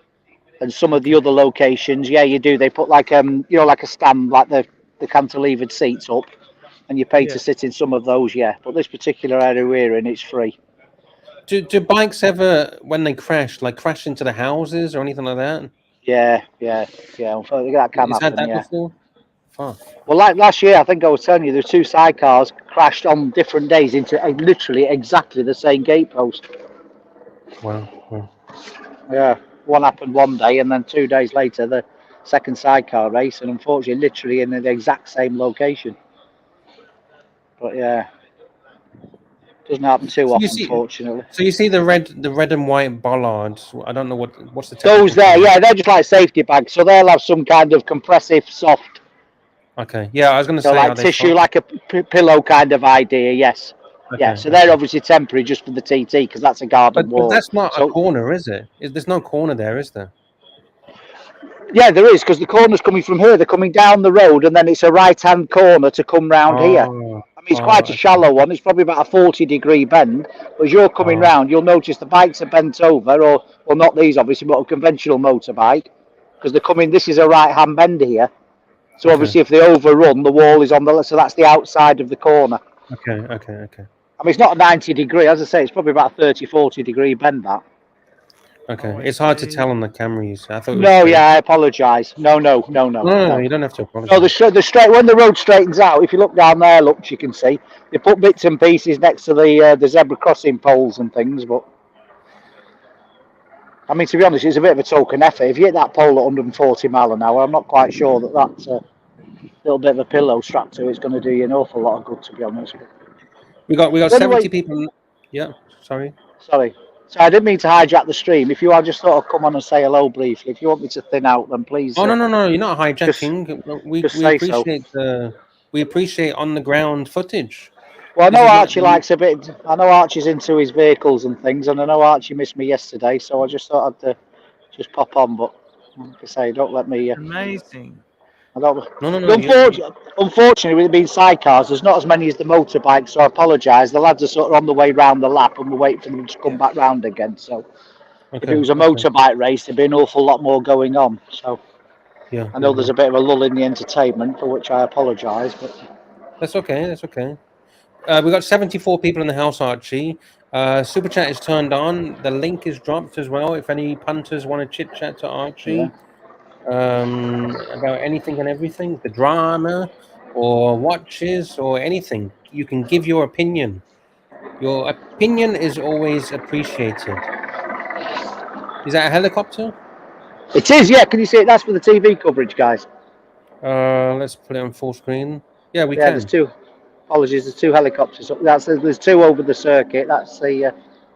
And some of the other locations, yeah, you do. They put like like a stand, like the cantilevered seats up, and you pay to sit in some of those, yeah. But this particular area we're in, it's free.
Do bikes ever, when they crash, like crash into the houses or anything like that?
Yeah. Unfortunately, that can happen.
Had that
yeah.
before? Fuck.
Well, like last year, I think I was telling you, there were 2 sidecars crashed on different days into literally exactly the same gate post.
Wow.
Yeah, one happened one day, and then 2 days later, the second sidecar race, and unfortunately, literally in the exact same location. But yeah, doesn't happen too often, fortunately.
So you see the red and white bollards. I don't know what's the
those there. Yeah, they're just like safety bags, so they'll have some kind of compressive, soft.
Okay. Yeah, I was going to say
like tissue, like a pillow kind of idea. Yes. Okay, yeah, so they're obviously temporary just for the TT because that's a garden wall.
But that's not a corner, is it? There's no corner there, is there?
Yeah, there is, because the corner's coming from here. They're coming down the road, and then it's a right-hand corner to come round here. I mean, it's quite a shallow one. It's probably about a 40-degree bend. But as you're coming round, you'll notice the bikes are bent over, or well, not these, obviously, but a conventional motorbike, because they're coming. This is a right-hand bend here. So obviously, if they overrun, the wall is on the left. So that's the outside of the corner.
Okay.
I mean, it's not a 90-degree. As I say, it's probably about a 30, 40-degree bend, that.
Okay, it's hard to tell on the camera. You say. I thought.
No, I apologise. No, you
don't have to apologise.
No, the straight when the road straightens out. If you look down there, you can see they put bits and pieces next to the zebra crossing poles and things. But I mean, to be honest, it's a bit of a token effort. If you hit that pole at 140 mile an hour, I'm not quite sure that's a little bit of a pillow strapped to it's going to do you an awful lot of good. To be honest,
we got 70 people. Yeah, sorry. So I didn't mean to hijack the stream. If you are just thought I'd come on and say hello briefly. If you want me to thin out, then please. Oh no, you're not hijacking. We appreciate on the ground footage.
Well, I know Archie likes a bit. I know Archie's into his vehicles and things, and I know Archie missed me yesterday, so I just thought I'd just pop on. But like I say, don't let me.
Amazing.
I don't. No. Unfortunately, with it being sidecars, there's not as many as the motorbikes, so I apologise. The lads are sort of on the way round the lap, and we're waiting for them to come back round again. So, if it was a motorbike race, there'd be an awful lot more going on. So, I know there's a bit of a lull in the entertainment, for which I apologise. But
that's okay. We've got 74 people in the house, Archie. Super chat is turned on. The link is dropped as well. If any punters want to chit chat to Archie. About anything and everything, the drama or watches or anything, you can give your opinion. Your opinion is always appreciated. Is that a helicopter?
It is, yeah. Can you see it? That's for the TV coverage, guys.
Let's put it on full screen. Yeah, we can.
There's 2. Apologies, there's 2 helicopters. There's 2 over the circuit. That's the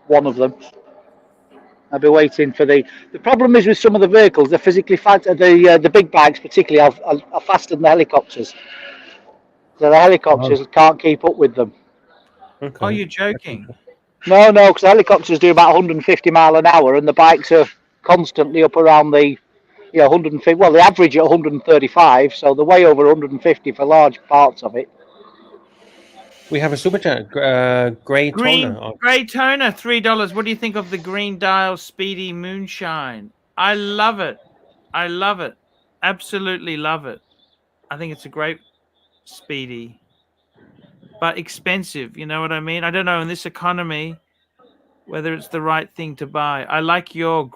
one of them. I'll be waiting for the problem is with some of the vehicles, they're physically the big bags particularly are faster than the helicopters. So the helicopters can't keep up with them.
Okay. Are you joking?
No, because the helicopters do about 150 mile an hour, and the bikes are constantly up around the 150. Well, they average at 135, so they're way over 150 for large parts of it.
We have a super chat, Grey Toner,
$3. What do you think of the Green Dial Speedy Moonshine? I love it. Absolutely love it. I think it's a great Speedy, but expensive. You know what I mean? I don't know in this economy whether it's the right thing to buy. I like your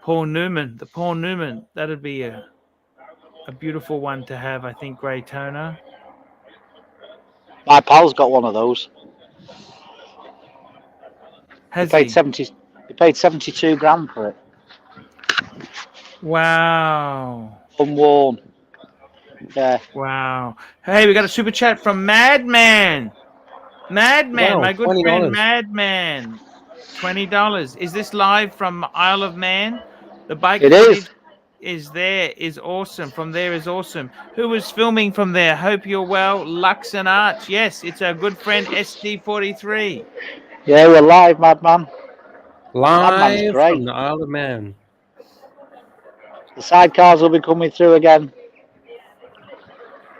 Paul Newman. The Paul Newman. That'd be a beautiful one to have. I think Grey Toner.
My pal's got one of those. He paid 72 grand for it.
Wow.
Unworn. Yeah.
Wow. Hey, we got a super chat from Madman. Wow, my good
$20.
friend Madman. $20. Is this live from Isle of Man? The bike is awesome. From there is awesome. Who was filming from there? Hope you're well. Lux and Arch. Yes, it's our good friend SD43.
Yeah, we're live, Madman.
Live from the Isle of Man.
The sidecars will be coming through again.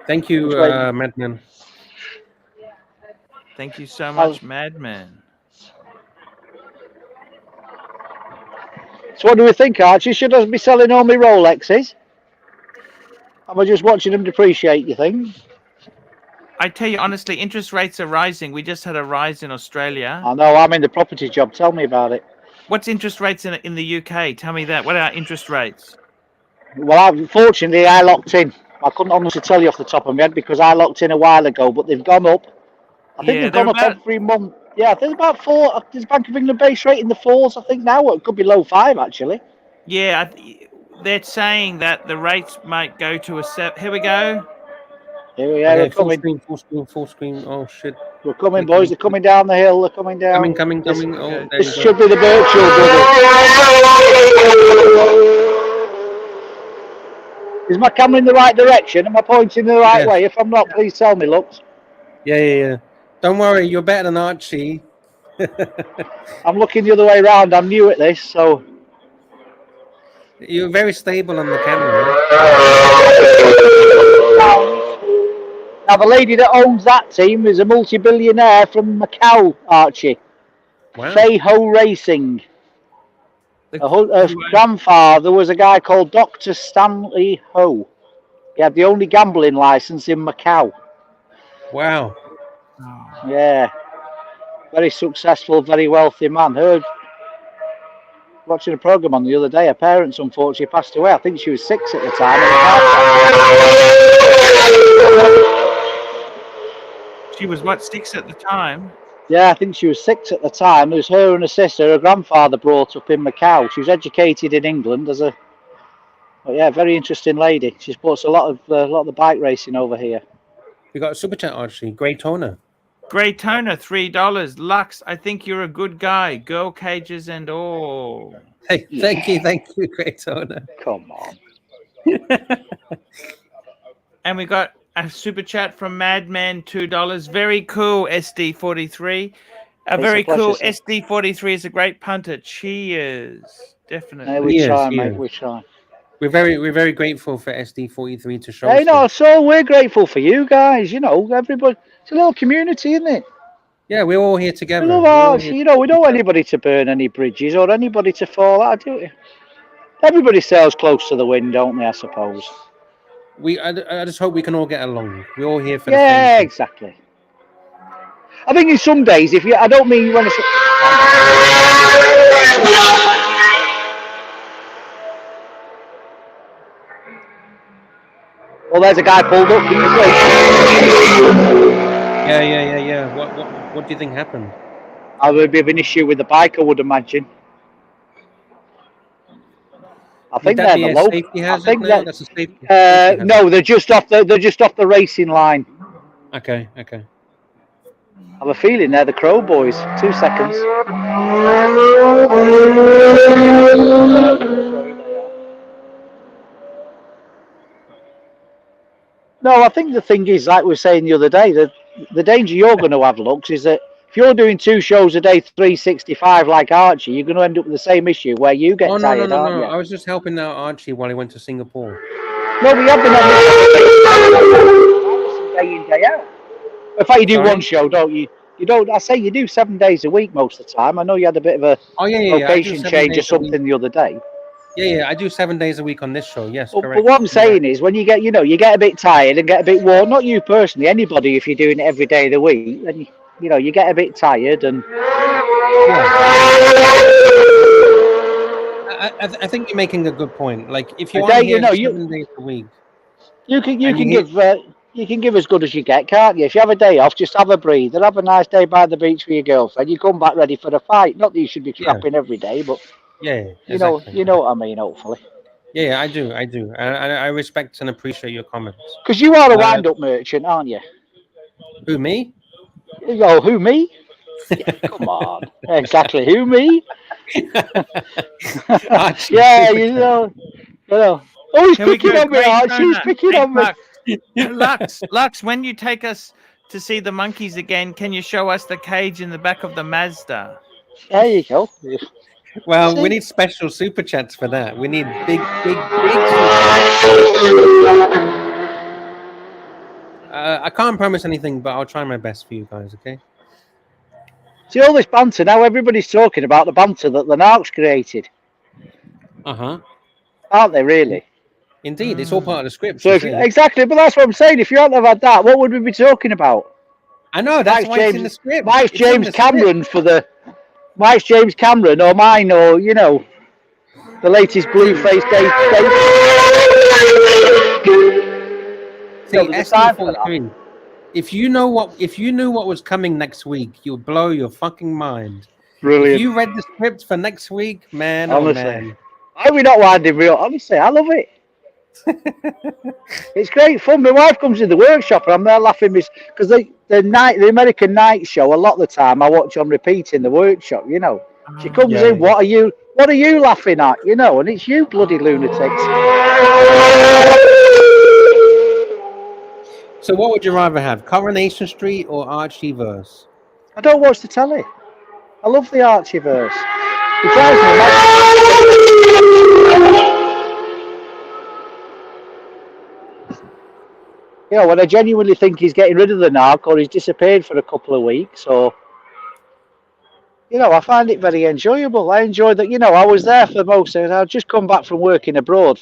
Thank you,
Which way?
Madman.
Thank you so much, Madman.
So what do we think, Archie? Should I be selling all my Rolexes? Am I just watching them depreciate, you think?
I tell you honestly, interest rates are rising. We just had a rise in Australia.
I know, I'm in the property job. Tell me about it.
What's interest rates in the UK? Tell me that. What are interest rates?
Well, unfortunately, I locked in. I couldn't honestly tell you off the top of my head because I locked in a while ago, but they've gone up. I think
Yeah,
they've
they're
gone up
about
every month. Yeah, there's about 4. There's Bank of England base rate in the 4s, I think now. It could be low 5, actually.
yeah. They're saying that the rates might go to a set. Here we go.
Here we are,
Okay,
we're coming.
full screen. Oh shit!
We're coming, boys. They're coming down the hill. They're coming down.
Coming.
This,
Oh, there
this
you
should
go.
be the virtual, brother. Is my camera in the right direction? Am I pointing the right
Yes.
way? If I'm not, please tell me, Lux.
Yeah. Don't worry, you're better than Archie.
I'm looking the other way around. I'm new at this, so.
You're very stable on the camera.
Now, the lady that owns that team is a multi-billionaire from Macau, Archie.
Wow.
Fei Ho Racing. Her
Who
grandfather was a guy called Dr. Stanley Ho. He had the only gambling license in Macau.
Wow.
Yeah. Very successful, very wealthy man. Heard watching a program on the other day. Her parents unfortunately passed away. I think she was 6 at the time.
She was what, 6 at the time?
Yeah, I think she was 6 at the time. It was her and her sister. Her grandfather brought up in Macau. She was educated in England as a, but yeah, very interesting lady. She sports a lot of the bike racing over here.
We got a super chat, Archie. Great toner.
Great toner, $3. Lux, I think you're a good guy. Girl cages and all.
Hey, thank you, great toner.
Come on.
And we got a super chat from Madman, $2. Very cool, SD43. Very cool. SD43 is a great punter. Cheers. Definitely.
We try, mate. We try.
We're very grateful for SD43 to show us.
Hey, no, so we're grateful for you guys. You know, everybody. It's a little community, isn't it?
Yeah, we're all here together.
We love Archie. You know, we don't want anybody to burn any bridges or anybody to fall out, do we? Everybody sails close to the wind, don't they, I suppose?
I just hope we can all get along. We're all here for
the
same
thing. Exactly. I think in some days, if you, I don't mean you want to. Well, there's a guy pulled up. Can you see?
Yeah. What do you think happened?
There would be an issue with the bike, I would imagine. I think they're the local. I think that's a safety. No, they're just off the racing line.
Okay.
I have a feeling they're the Crow boys. 2 seconds. No, I think the thing is, like we were saying the other day, that the danger you're going to have, Lux, is that if you're doing 2 shows a day, 365 like Archie, you're going to end up with the same issue where you get tired, aren't you?
I was just helping out Archie while he went to Singapore.
No, we have been on this day in, day out. In fact, you do one show, don't you? You don't. I say you do 7 days a week most of the time. I know you had a bit of a location change or something the other day.
Yeah, I do 7 days a week on this show. Yes, correct.
But what I'm saying is, when you get, you get a bit tired and get a bit worn. Not you personally, anybody. If you're doing it every day of the week, then you get a bit tired and.
I think you're making a good point. Like if you
are
here 7 days a week,
you can give as good as you get, can't you? If you have a day off, just have a breather, have a nice day by the beach with your girlfriend. You come back ready for the fight. Not that you should be trapping every day, but. You know what I mean, hopefully.
Yeah, I do. I respect and appreciate your comments.
Because you are a wind-up merchant, aren't you?
Who, me?
Oh, who, me? Yeah, come on. Exactly. Who, me? Yeah, you know. Oh, he's picking on me, Archie. He's picking on me.
Lux, when you take us to see the monkeys again, can you show us the cage in the back of the Mazda?
There you go.
Well, we
See?
need special super chats for that. We need big. I can't promise anything, but I'll try my best for you guys. Okay.
See all this banter now. Everybody's talking about the banter that the Narcs created,
Uh-huh.
aren't they? Really?
Indeed, it's all part of the script.
So
You
if
see.
exactly, but that's what I'm saying. If you hadn't have had that, what would we be talking about?
I know that's why it's in the script.
Mike's
It's in
James
the script.
Cameron for the Mike's James Cameron or mine or the latest blue-faced date.
See, SD43. If you knew what was coming next week, you'll blow your fucking mind.
Brilliant.
If you read the script for next week, man,
Honestly.
oh man.
Why are we not winding real? Honestly, I love it. It's great fun. My wife comes in the workshop and I'm there laughing because the American night show, a lot of the time I watch on repeat in the workshop, She comes in, what are you laughing at? And it's you bloody lunatics.
So what would you rather have? Coronation Street or Archieverse?
I don't watch the telly. I love the Archieverse. It drives me mad. When I genuinely think he's getting rid of the narc or he's disappeared for a couple of weeks or I find it very enjoyable. I enjoy that, I was there for most of it. I'd just come back from working abroad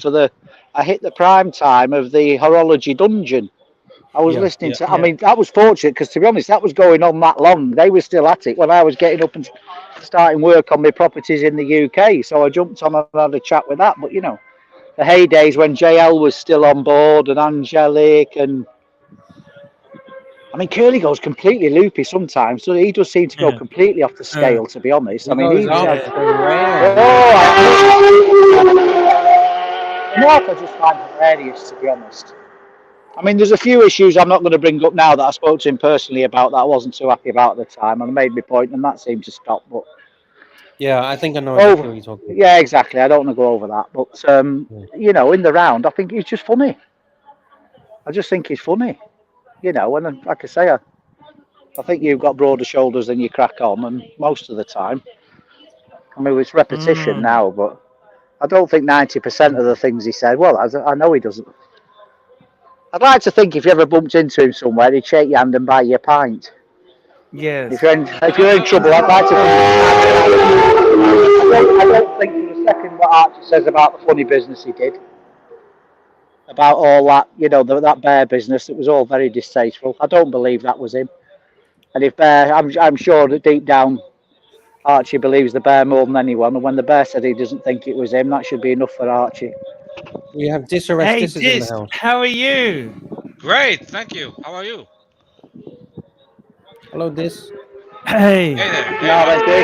I hit the prime time of the horology dungeon. I was listening to, I mean, that was fortunate because to be honest, that was going on that long. They were still at it when I was getting up and starting work on my properties in the UK. So I jumped on and had a chat with that. But, the heydays when JL was still on board and Angelic and I mean, Curly goes completely loopy sometimes, so he does seem to go completely off the scale, to be honest. I mean, I just find hilarious, to be honest. I mean, there's a few issues I'm not going to bring up now that I spoke to him personally about that I wasn't too happy about at the time, and I made my point, and that seemed to stop. But
yeah, I think I know exactly what you're talking about.
Yeah, exactly. I don't want to go over that, but in the round, I think he's just funny. I just think he's funny. And like I say, I think you've got broader shoulders than you crack on, and most of the time, I mean, it's repetition now, but I don't think 90% of the things he said, well, I know he doesn't. I'd like to think if you ever bumped into him somewhere, he'd shake your hand and buy you a pint.
Yes.
If you're in trouble, I'd like to think. I don't think for a second what Archie says about the funny business he did. About all that, that bear business, it was all very distasteful. I don't believe that was him. And if Bear, I'm sure that deep down, Archie believes the bear more than anyone. And when the bear said he doesn't think it was him, that should be enough for Archie.
We have Disarrest in the house.
How are you?
Great, thank you. How are you?
Hello, Dis.
Hey.
Hey there.
Hey,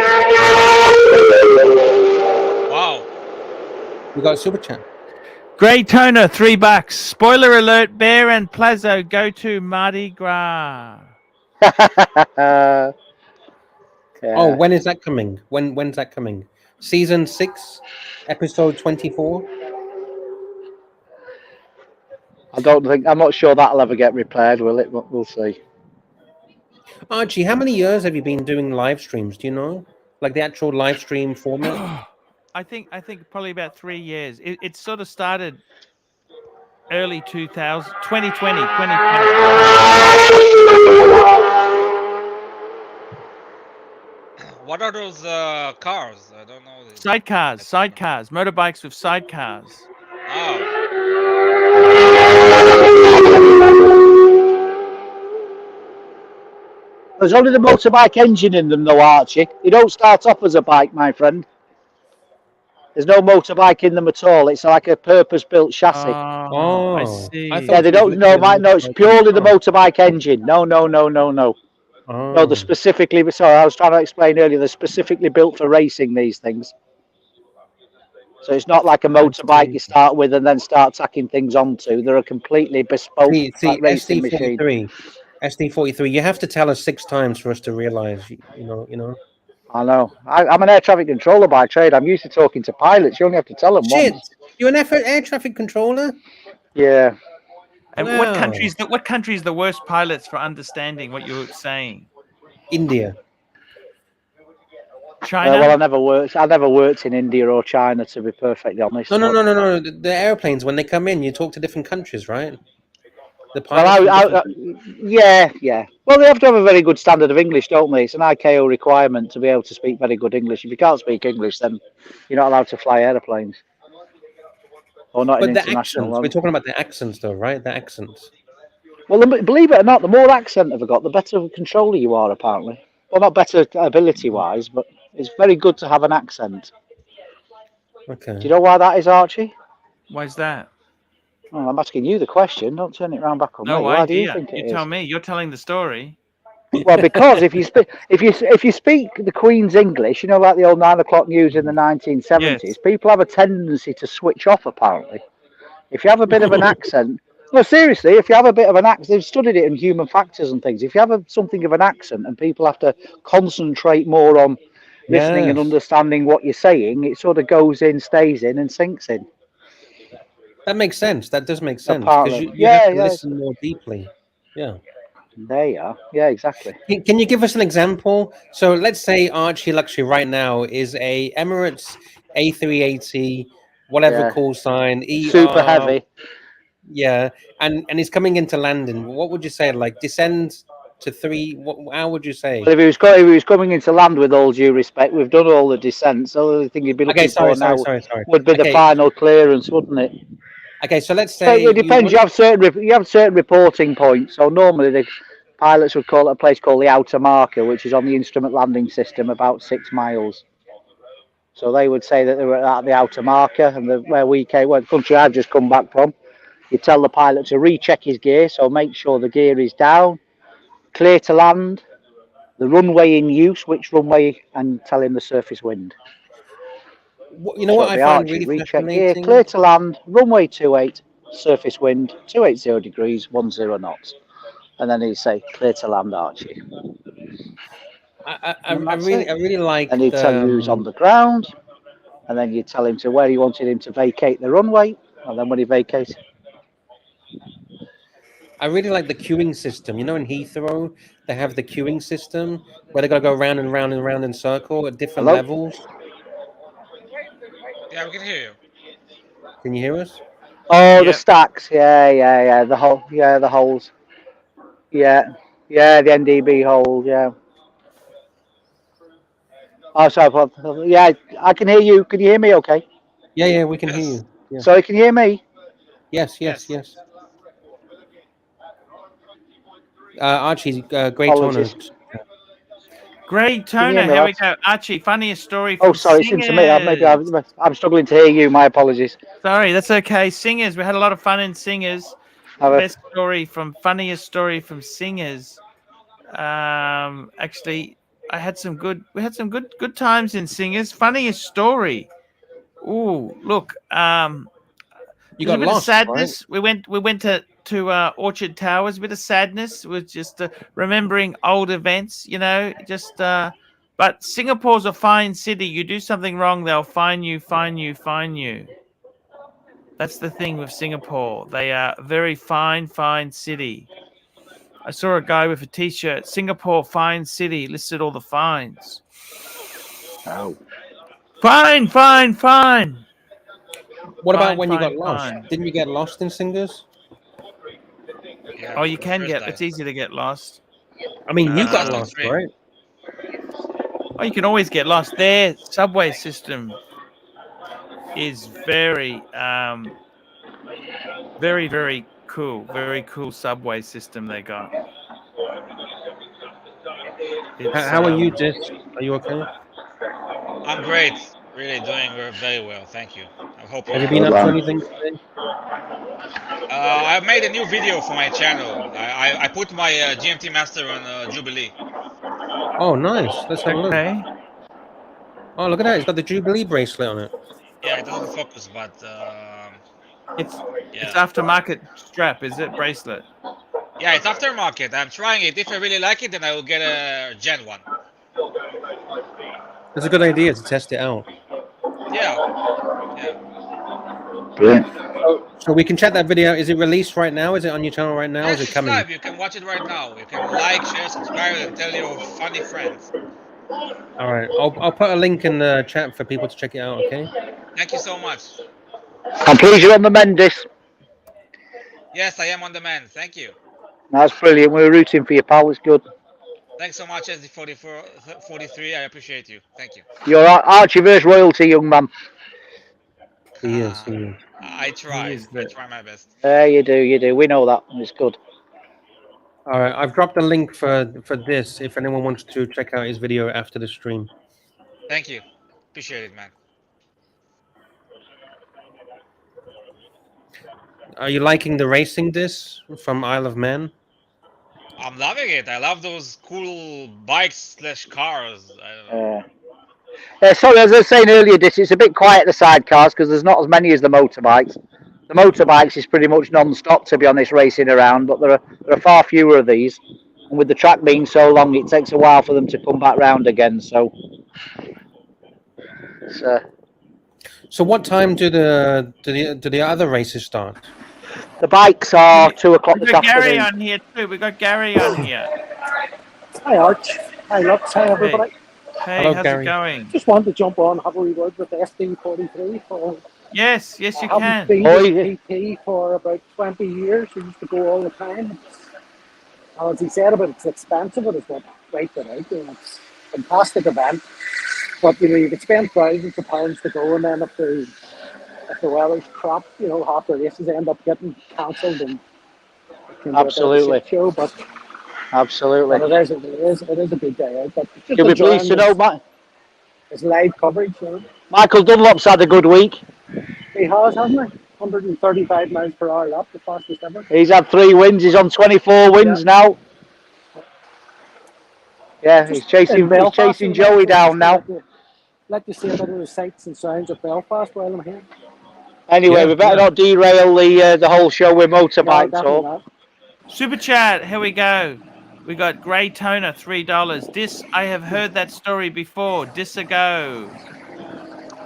wow.
We got a super chat.
Great toner, $3. Spoiler alert, Bear and Plazo go to Mardi Gras.
Oh, when is that coming? When's that coming? Season 6, episode 24?
I'm not sure that'll ever get repaired, will it? But we'll see.
Archie, how many years have you been doing live streams? Do you know? Like the actual live stream format?
I think probably about 3 years. It sort of started early 2000, 2020.
What are those cars? I don't know.
Sidecars, motorbikes with sidecars.
Oh.
There's only the motorbike engine in them, though, Archie. You don't start off as a bike, my friend. There's no motorbike in them at all. It's like a purpose-built chassis.
I see.
They don't know. No, it's purely the motorbike engine. No. No, they're specifically. Sorry, I was trying to explain earlier. They're specifically built for racing. These things. So it's not like a motorbike you start with and then start tacking things onto. They're a completely bespoke racing machine.
SD43. You have to tell us 6 times for us to realize. You know.
I know. I'm an air traffic controller by trade. I'm used to talking to pilots. You only have to tell them once.
You're an air traffic controller?
Yeah.
And what country's the worst pilots for understanding what you're saying?
India.
China?
Well, I never worked in India or China, to be perfectly honest.
No. The airplanes, when they come in, you talk to different countries, right? The
Well,
pilots from different...
yeah. Well, they have to have a very good standard of English, don't they? It's an ICAO requirement to be able to speak very good English. If you can't speak English, then you're not allowed to fly airplanes, or not in
But the
international
accents, we're
ones.
talking about the accents, though, right? The accents.
Well, believe it or not, the more accent I've got, the better controller you are, apparently. Well, not better ability-wise, but it's very good to have an accent.
Okay.
Do you know why that is, Archie?
Why's that?
Well, I'm asking you the question. Don't turn it round back on
No
me. Why do you
idea.
think it
You
is?
tell me. You're telling the story.
Well, because if you speak the Queen's English, you know, like the old 9 o'clock news in the 1970s,
Yes.
people have a tendency to switch off. Apparently, if you have a bit of an accent, no, seriously, if you have a bit of an accent, they've studied it in human factors and things. If you have something of an accent and people have to concentrate more on listening and
Yes.
understanding what you're saying, it sort of goes in, stays in, and sinks in.
That makes sense. That does make sense because
Apparently,
you have to
yeah.
listen more deeply. Yeah.
There you are. Yeah, exactly.
Can you give us an example? So let's say ArchieLuxury right now is a Emirates A380, whatever
Yeah.
call sign,
Super heavy.
yeah, and he's coming into landing. What would you say? Like descend to 3? How would you say?
Well, if he was coming into land, with all due respect, we've done all the descents. The only thing he'd be looking
Okay, sorry.
for now
Sorry.
would be the
Okay,
final clearance, wouldn't it?
okay. So let's
So
say
it depends. You have certain reporting points. So normally the pilots would call it a place called the outer marker, which is on the instrument landing system about 6 miles. So they would say that they were at the outer marker, and where the country I've just come back from, you tell the pilot to recheck his gear, so make sure the gear is down, clear to land, the runway in use, which runway, and tell him the surface wind.
you know
So
what I
the
find
Archie,
really
recheck gear,
fascinating.
clear to land, runway 28, surface wind 280 degrees, 10 knots. And then he'd say, clear to land, Archie.
I really like.
And he'd tell you who's on the ground, and then you'd tell him to where you wanted him to vacate the runway, and then when he vacates.
I really like the queuing system. You know, in Heathrow, they have the queuing system where they got to go round and round and round in circle at different levels.
Yeah, we can hear you.
Can you hear us?
Oh,
Yep.
the stacks, yeah, the holes, yeah, the NDB holes, yeah. Oh, sorry, yeah, I can hear you. Can you hear me? Okay.
Yeah, we can hear
Yes.
you. Yeah.
Sorry, can you hear me?
Yes. Archie, great
Apologies.
toner.
Great
Can you hear
toner.
me,
Here we
lads?
go. Archie, funniest story from
Oh, sorry, it's into me. Maybe
Singers.
I'm struggling to hear you. My apologies.
Sorry, that's okay. Singers. We had a lot of fun in Singers. Funniest story from Singers. Actually, we had some good times in Singers. Funniest story. Ooh, look.
You
There's a
got
bit of
lost,
sadness. Right? We went to Orchard Towers. A bit of sadness. It was just remembering old events. You know, just. But Singapore's a fine city. You do something wrong, they'll fine you. That's the thing with Singapore. They are a very fine city. I saw a guy with a T-shirt, Singapore fine city, listed all the fines.
Oh.
Fine.
What about
Fine,
when you got
fine,
lost?
fine.
Didn't you get lost in Singers?
Yeah,
Oh, you
the
can
first
get.
time.
It's easy to get lost.
I mean, you got
Uh,
lost,
stream.
right?
Oh, you can always get lost. Their subway system is very cool. Very cool subway system they got.
How are you, Jess? Are you okay?
I'm great. Really doing very well. Thank you. I hope
Have
you
you
are.
been
Good
up to
man.
anything today?
I made a new video for my channel. I put my GMT Master on Jubilee.
Oh, nice. Let's have a look.
Okay.
Oh, look at that. It's got the Jubilee bracelet on it.
Yeah, it doesn't focus, but
It's
yeah.
aftermarket strap, is it? Bracelet.
Yeah, it's aftermarket. I'm trying it. If I really like it, then I will get a Gen 1.
It's a good idea to test it out.
Yeah.
Brilliant.
So we can check that video. Is it released right now? Is it on your channel right now?
Yes,
Is it
it's
coming?
live. You can watch it right now. You can like, share, subscribe, and tell your funny friends.
All right, I'll put a link in the chat for people to check it out. Okay.
Thank you so much.
I'm pleased you're on the Mendis.
Yes, I am on demand. Thank you.
That's brilliant. We're rooting for you, pal. It's good.
Thanks so much, SD43. I appreciate you. Thank you.
You're Archieverse royalty, young man.
He is. He is.
I try.
is
I
the-
try my best.
You do. We know that. It's good.
All right, I've dropped a link for this if anyone wants to check out his video after the stream.
Thank you. Appreciate it, man.
Are you liking the racing disc from Isle of Man?
I'm loving it. I love those cool bikes / cars. I don't know.
Sorry, as I was saying earlier, it's a bit quiet, the sidecars, because there's not as many as the motorbikes. The motorbikes is pretty much non-stop, to be honest, racing around, but there are far fewer of these. And with the track being so long, it takes a while for them to come back round again. So,
So what time do the other races start?
the bikes are 2 o'clock
We've
this
got Gary
afternoon.
on here too. We've got Gary on here.
Hi Arch, hi Lux, hi everybody.
Hey,
Hello,
how's
Gary.
it going?
Just wanted to jump on, have a wee word with SD43.
Yes, you
I
can.
haven't been
Oh,
with PT for about 20 years. We used to go all the time. As he said about it's expensive, but it's not right there out. It's a fantastic event. But you could spend thousands of pounds to go, and then if the weather's crap, half the races end up getting cancelled, and it can be
Absolutely.
a shit show. But
Absolutely.
it is a good day out. But just
You'll be pleased to know,
it's live coverage.
Michael Dunlop's had a good week.
He has, hasn't he? 135 miles per hour lap, the fastest ever.
He's had 3 wins. He's on 24 wins now. Yeah, he's chasing Joey down now.
Like to see a bit of the sights and sounds of Belfast while I'm here.
Anyway, we better not derail the whole show with motorbike
definitely
talk.
not.
Super chat, here we go. We got Grey Toner, $3. Dis, I have heard that story before. Dis a go.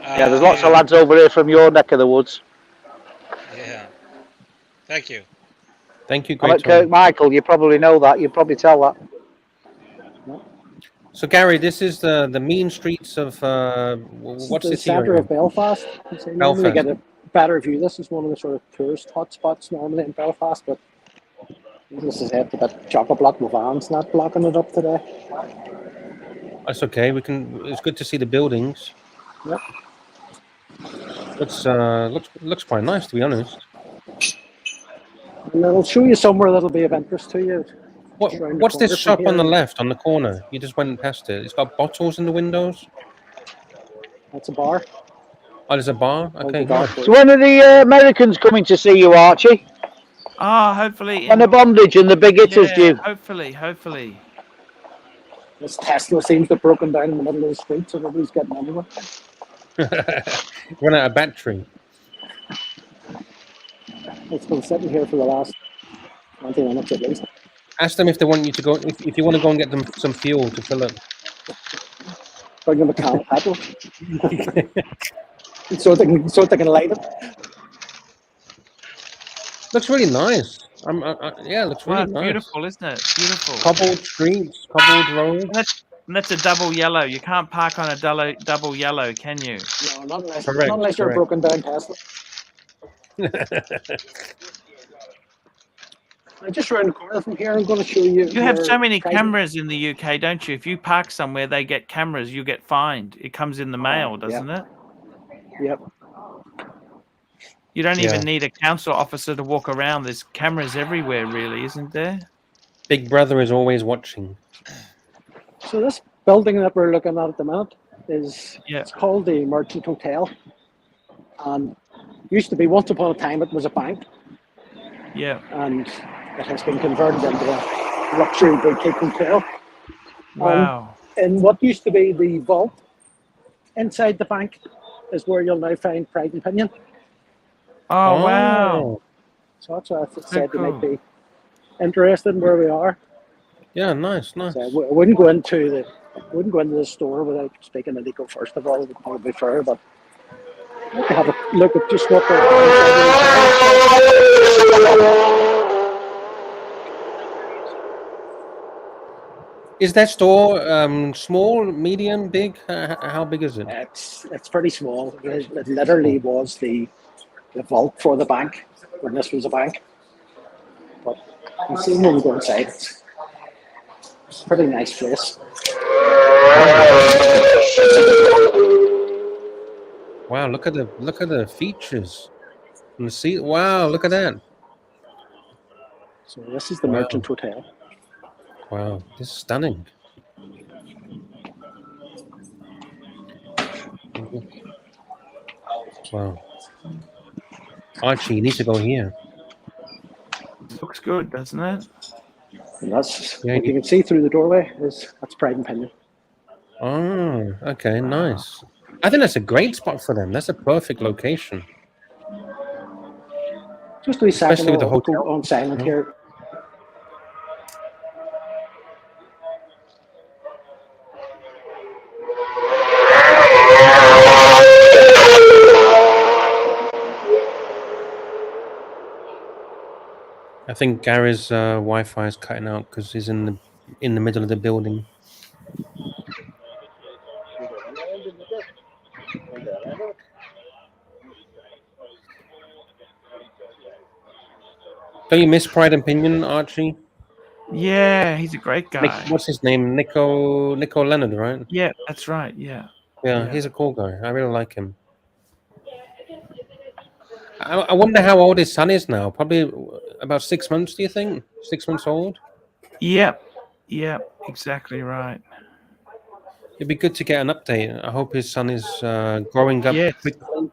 Yeah, there's lots of lads over here from your neck of the woods.
Yeah. Thank you.
Thank you,
I'm
great
at Kirk Michael. You probably know that. You probably tell that.
So Gary, this is the mean streets of what's
the
this
centre of Belfast. So normally
Belfast.
get a better view. This is one of the sort of tourist hotspots normally in Belfast, but this is it. But chock-a-block my van's not blocking it up today.
That's okay. It's good to see the buildings.
Yep.
Looks quite nice, to be honest.
And it'll show you somewhere that'll be of interest to you.
What's this shop on the left, on the corner? You just went past it. It's got bottles in the windows.
That's a bar.
Oh, there's a bar. Okay, nice.
So when are the Americans coming to see you, Archie?
Hopefully.
When the bondage and the big hitters due.
Hopefully.
This Tesla seems to have broken down in the middle of the street, so nobody's getting anywhere.
Run out of battery.
It's been sitting here for the last 20 minutes at least.
Ask them if they want you to go. If you want to go and get them some fuel to fill it.
Bring them a can of petrol. so they can light it.
Looks really nice. Yeah, it looks really nice.
Beautiful, isn't it? Beautiful.
Cobbled streets, cobbled roads.
And that's a double yellow. You can't park on a double yellow, can you?
No, not unless,
Correct,
not unless you're a broken down Tesla. Just around the corner from here, I'm going to show you.
You have so many cameras in the UK, don't you? If you park somewhere, they get cameras. You get fined. It comes in the mail, doesn't it?
Yep.
You don't even need a council officer to walk around. There's cameras everywhere, really, isn't there?
Big Brother is always watching.
So this building that we're looking at the minute is it's called the Merchant Hotel, and used to be, once upon a time, it was a bank.
Yeah.
And it has been converted into a luxury boutique hotel.
Wow.
And what used to be the vault inside the bank is where you'll now find Pride and Pinion.
Oh, wow.
So that's why I said you might be interested in where we are.
Yeah, nice.
So I wouldn't go into the store without speaking to Nico first of all. It would probably be fair, but I have a look at just what
Is that store small, medium, big? How big is it?
It's pretty small. It literally was the vault for the bank when this was a bank. But you see when we go inside, it's a pretty nice place.
Wow, look at the features. And the seat. Wow, look at that.
So this is the
Wow.
Merchant Hotel.
Wow, this is stunning. Wow. Archie, you need to go here.
Looks good, doesn't it?
And that's
Yeah,
what you can see through the doorway. That's Pride and Pinion.
Oh, okay, nice. I think that's a great spot for them. That's a perfect location.
Just a wee second,
Especially with the
I'll go
hotel.
on silent here.
I think Gary's Wi-Fi is cutting out because he's in the middle of the building. Don't you miss Pride and Pinion, Archie?
Yeah, he's a great guy.
What's his name? Nico Leonard, right?
Yeah, that's right. Yeah.
Yeah,
Yeah.
he's a cool guy. I really like him. I wonder how old his son is now. Probably about 6 months, do you think? 6 months old?
Yep. Yep. Exactly right.
It'd be good to get an update. I hope his son is growing up
Yes.
quickly.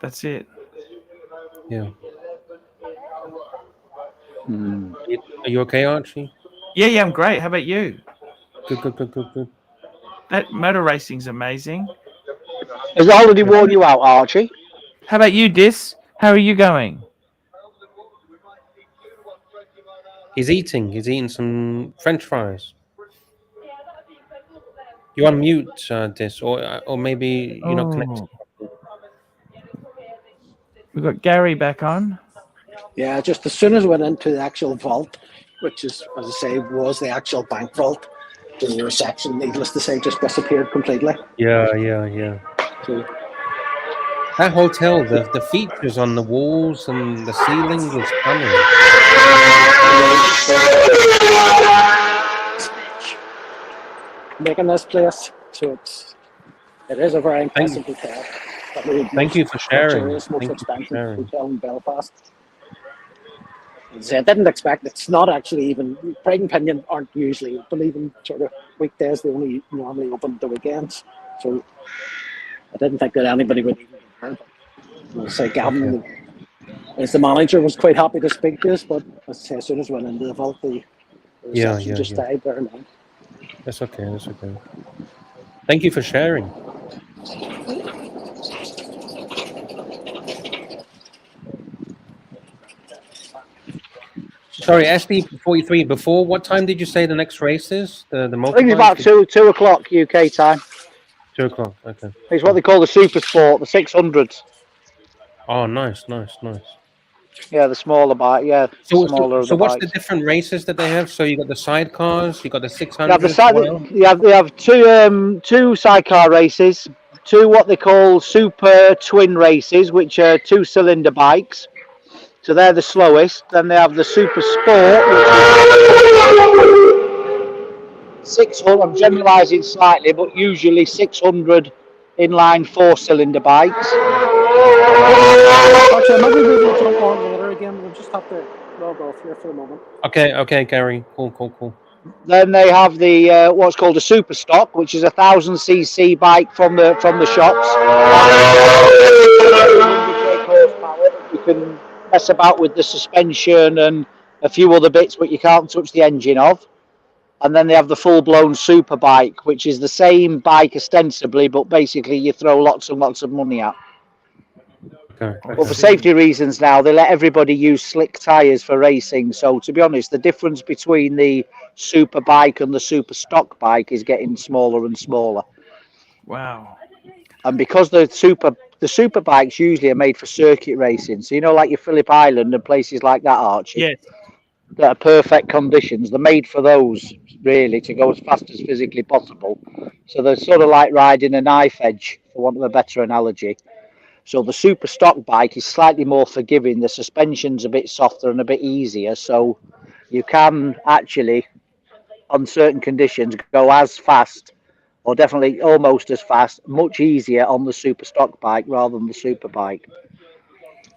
That's it.
Yeah. Are you okay, Archie?
Yeah, I'm great. How about you?
Good.
That motor racing's amazing.
Has it already worn you out, Archie?
How about you, Dis? How are you going?
He's eating some French fries. You on mute, Dis, or maybe you're not connected.
We've got Gary back on.
Yeah, just as soon as I went into the actual vault, which is, as I say, was the actual bank vault, the reception, needless to say, just disappeared completely.
Yeah.
So,
That hotel, the features on the walls and the ceiling is stunning.
making this place, so it is a very impressive hotel.
Thank you for sharing.
Most
Thank you for
expensive
sharing.
hotel in Belfast. I didn't expect it's not actually even Pride and Pinion aren't usually open even sort of weekdays. They only normally open the weekends. So I didn't think that anybody would even be there. But say Gavin, as the manager, was quite happy to speak to us, but as soon as we went into the vault, the reception just died there now.
That's okay. Thank you for sharing. Sorry, SD43. Before what time did you say the next race is? The motorbike?
I think it's about 2 o'clock UK time.
2 o'clock. Okay.
It's what they call the Super Sport, the 600s.
Oh, nice.
Yeah, the smaller bike. Yeah, smaller.
So what's the different races that they have? So you got the sidecars, you got the 600.
They have two sidecar races, two what they call super twin races, which are 2-cylinder bikes. So they're the slowest. Then they have the Super Sport, which is 600. I'm generalising slightly, but usually 600 inline 4-cylinder bikes.
Actually, maybe we will jump on later again. We'll just have to log off here for a moment.
Okay, Gary. Cool.
Then they have the what's called a Super Stock, which is a 1000cc bike from the shops. 100 brake horsepower. You can mess about with the suspension and a few other bits, but you can't touch the engine of. And then they have the full-blown super bike, which is the same bike ostensibly, but basically you throw lots and lots of money at.
Okay.
But for safety reasons now, they let everybody use slick tyres for racing. So to be honest, the difference between the super bike and the super stock bike is getting smaller and smaller.
Wow.
And because the super bikes usually are made for circuit racing, so like your Phillip Island and places like that, Archie.
Yes.
that are perfect conditions. They're made for those, really, to go as fast as physically possible. So they're sort of like riding a knife edge, for want of a better analogy. So the super stock bike is slightly more forgiving. The suspension's a bit softer and a bit easier. So you can actually, on certain conditions, go as fast, or definitely almost as fast, much easier on the super stock bike rather than the super bike.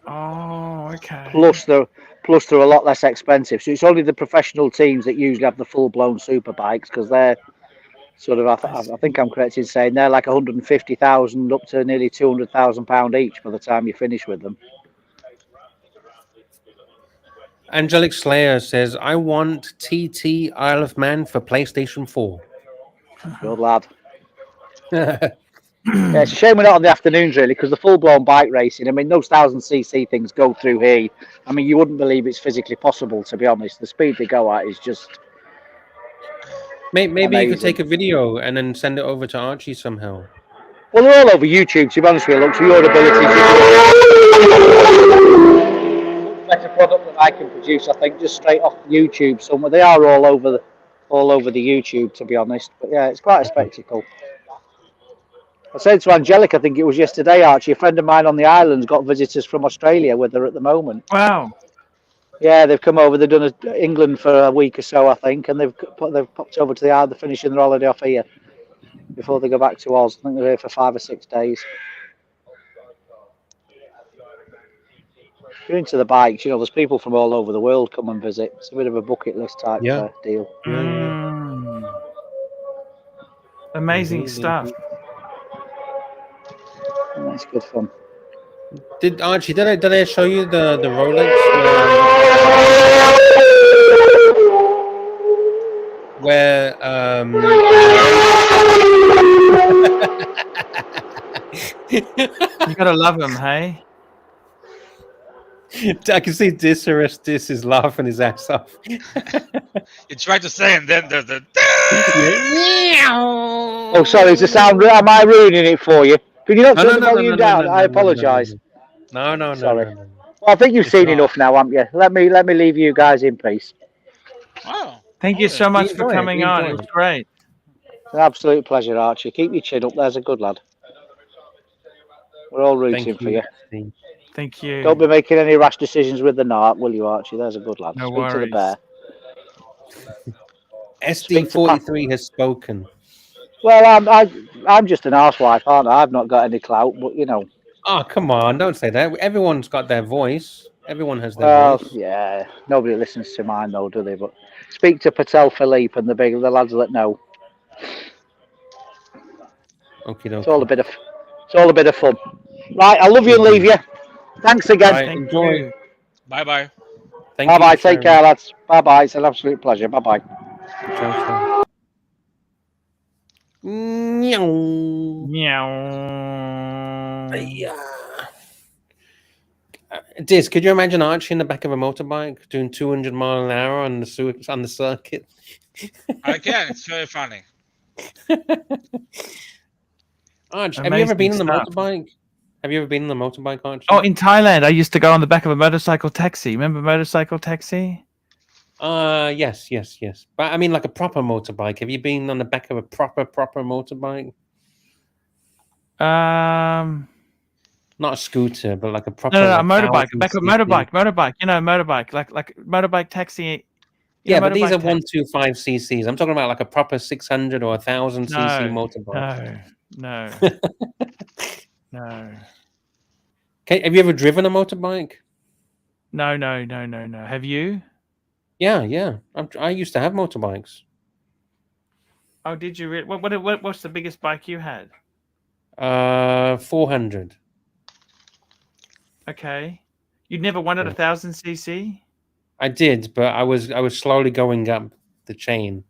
Oh, okay.
Plus they're a lot less expensive. So it's only the professional teams that usually have the full blown super bikes, because they're sort of, I think I'm correct in saying they're like 150,000 up to nearly £200,000 each by the time you finish with them.
Angelic Slayer says, I want TT Isle of Man for PlayStation 4.
Good lad. Yeah, it's a shame we're not on the afternoons, really, because the full-blown bike racing, I mean, those 1,000cc things go through here. I mean, you wouldn't believe it's physically possible, to be honest. The speed they go at is just
Maybe
amazing.
you could take a video and then send it over to Archie somehow.
Well, they're all over YouTube, to be honest with you. Look, for your ability to much better product than I can produce, I think, just straight off YouTube somewhere. They are all over the YouTube, to be honest. But yeah, it's quite a spectacle. I said to Angelic, I think it was yesterday, Archie, a friend of mine on the islands got visitors from Australia with her at the moment.
Wow.
Yeah, they've come over. They've done England for a week or so, I think, and they've popped over to the island. They're finishing their holiday off here before they go back to Oz. I think they're here for 5 or 6 days. If you're into the bikes, you know, there's people from all over the world come and visit. It's a bit of a bucket list type deal.
Amazing
Indeed,
stuff.
Yeah, it's good fun.
Did Archie? Did I show you the Rolex where
You gotta love him, hey?
I can see Dis is laughing his ass off.
You try to say, and then there's the.
Oh, sorry, is the sound? Am I ruining it for you? Can you not turn the volume down? I apologise.
No.
Sorry. Well, I think you've seen enough now, haven't you? Let me leave you guys in peace.
Wow.
Thank you so much for
enjoy it,
coming
we
on.
enjoy
It was
it.
great.
It's an absolute pleasure, Archie. Keep your chin up. There's a good lad. We're all rooting for you.
Steve.
Thank you.
Don't be making any rash decisions with the narc, will you, Archie? There's a good lad.
No
Speak to the
worries.
bear.
SD43 has spoken.
Well, I'm just an arsewife, aren't I? I've not got any clout, but you know.
Oh, come on. Don't say that. Everyone's got their voice. Everyone has their
Well,
voice.
yeah. Nobody listens to mine, though, do they? But speak to Patel Philippe and the lads that know.
Okay,
It's all a bit of fun. Right, I love you and leave you. Thanks again.
Right,
Thank
enjoy.
you.
Bye bye.
Thank
Bye bye.
you for
Take care, lads. Bye bye. It's an absolute pleasure. Bye bye.
sharing. Meow.
Meow.
Diz, could you imagine Archie in the back of a motorbike doing 200 mile an hour on the circuit?
I can. It's very funny.
Arch, have you ever been on the
stuff.
motorbike? Have you ever been on the motorbike, Archie?
Oh, in Thailand, I used to go on the back of a motorcycle taxi. Remember motorcycle taxi?
Yes. But I mean, like a proper motorbike. Have you been on the back of a proper motorbike? Not a scooter, but like a proper.
No,
like,
a motorbike. Back of a
1000cc.
motorbike. You know, motorbike, like motorbike taxi.
Yeah, but these are
motorbike
125 cc's. I'm talking about like a proper 600 or 1000cc motorbike.
No. No.
Okay, have you ever driven a motorbike?
No. Have you?
Yeah. I used to have motorbikes.
Oh, did you? What's the biggest bike you had?
400.
Okay. You'd never wanted 1000cc?
I did, but I was slowly going up the chain.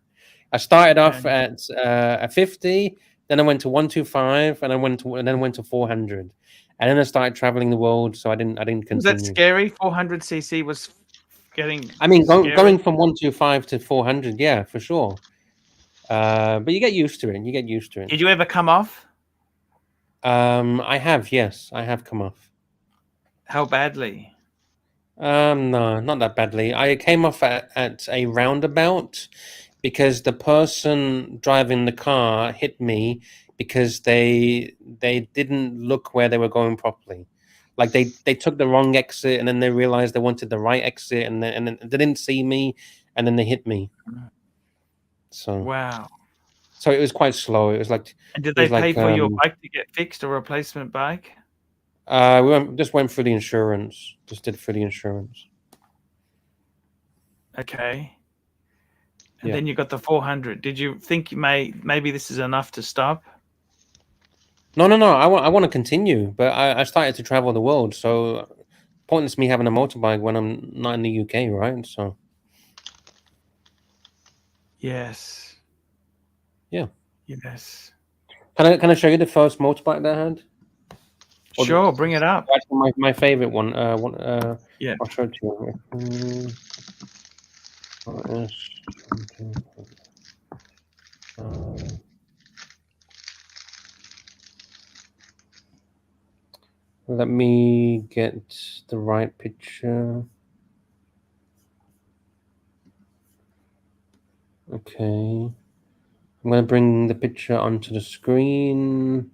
I started off at a 50, then I went to 125, and then went to 400, and then I started traveling the world. So I didn't continue.
Was that scary? 400cc was getting.
I mean, going from 125 to 400, yeah, for sure. But you get used to it.
Did you ever come off?
I have, yes, I have come off.
How badly?
No, not that badly. I came off at a roundabout because the person driving the car hit me because they didn't look where they were going properly. Like they took the wrong exit and then they realized they wanted the right exit and then they didn't see me and then they hit me. So
Wow.
so it was quite slow. It was like
And did
it was
they pay
like
for your bike to get fixed, a replacement bike?
just went through the insurance. Just did for the insurance.
Okay. And
Yeah.
then you got the 400. Did you think maybe this is enough to stop?
No. I want to continue, but I started to travel the world, so pointless me having a motorbike when I'm not in the UK, right? So
Yes.
Yeah.
Yes.
can I show you the first motorbike that I had? Or
Sure, bring it up.
actually my favorite one.
Yeah.
I'll show it to you. Let me get the right picture. Okay. I'm going to bring the picture onto the screen.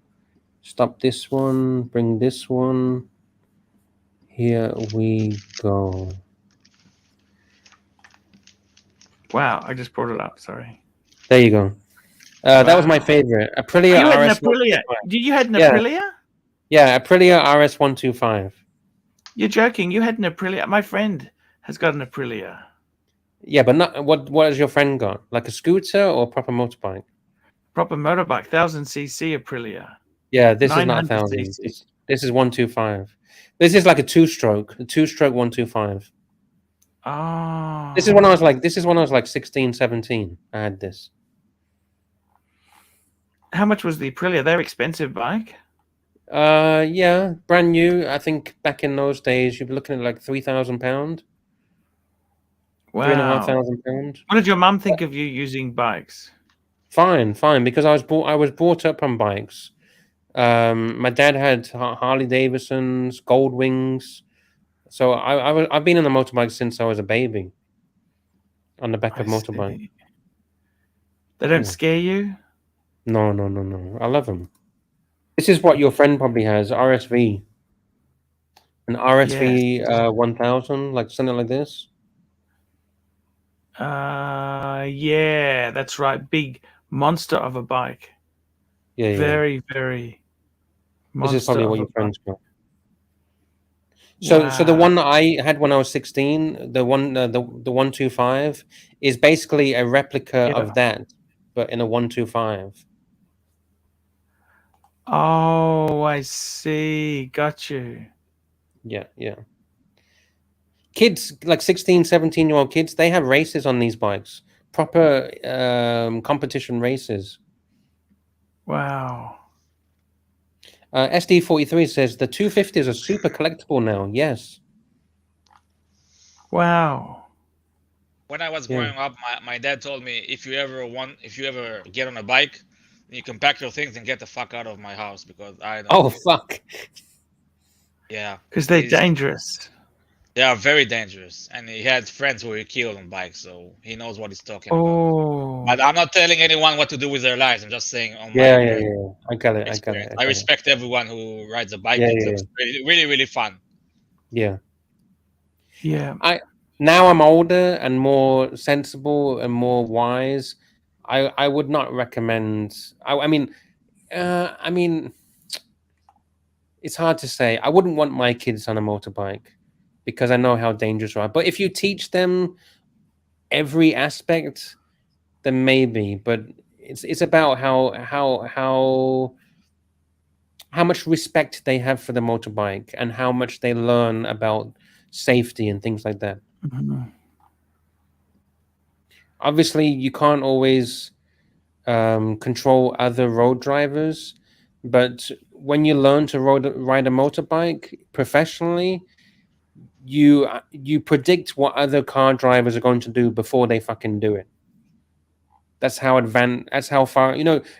Stop this one. Bring this one. Here we go.
Wow, I just brought it up. Sorry.
There you go. That was my favorite. Aprilia
You had an
RS.
Aprilia. You had an
Yeah.
Aprilia?
Yeah, Aprilia RS 125.
You're joking. You had an Aprilia. My friend has got an Aprilia.
Yeah, but not what has your friend got? Like a scooter or a proper motorbike?
Proper motorbike, 1000cc Aprilia.
Yeah, this is not
900
1,000.
cc.
This is 125. This is like a two-stroke 125.
Oh.
This is when I was like 16, 17. I had this.
How much was the Aprilia? They're expensive bike.
Yeah, brand new. I think back in those days you'd be looking at like £3,000.
Wow.
£3,500.
What did your mum think of you using bikes?
Fine, because I was brought up on bikes. My dad had Harley Davidsons, Gold Wings, so I've been on the motorbike since I was a baby. On the back of motorbike.
See. They don't scare you?
No. I love them. This is what your friend probably has, RSV. An RSV 1000, like something like this.
Yeah, that's right. Big monster of a bike.
Yeah.
Very, very monster.
This is probably what your friend's got.
Wow.
So the one that I had when I was 16, the 125, is basically a replica of that, but in a 125.
Oh, I see. Got you.
Yeah. Kids, like 16, 17-year-old kids, they have races on these bikes. Proper competition races.
Wow.
SD43 says the 250s are super collectible now. Yes.
Wow.
When I was growing up, my dad told me if you ever get on a bike, you can pack your things and get the fuck out of my house because I don't.
Oh fuck.
Yeah.
Because they're dangerous.
They are very dangerous, and he had friends who were killed on bikes, so he knows what he's talking about. But I'm not telling anyone what to do with their lives. I'm just saying on
Yeah. I got it.
I respect everyone who rides a bike.
Yeah,
It looks really, really fun.
Yeah.
Now
I'm older and more sensible and more wise. I would not recommend. I mean, it's hard to say. I wouldn't want my kids on a motorbike because I know how dangerous they are. But if you teach them every aspect, then maybe. But it's about how much respect they have for the motorbike and how much they learn about safety and things like that.
Mm-hmm.
Obviously, you can't always control other road drivers, but when you learn to ride a motorbike professionally, you predict what other car drivers are going to do before they fucking do it. That's how far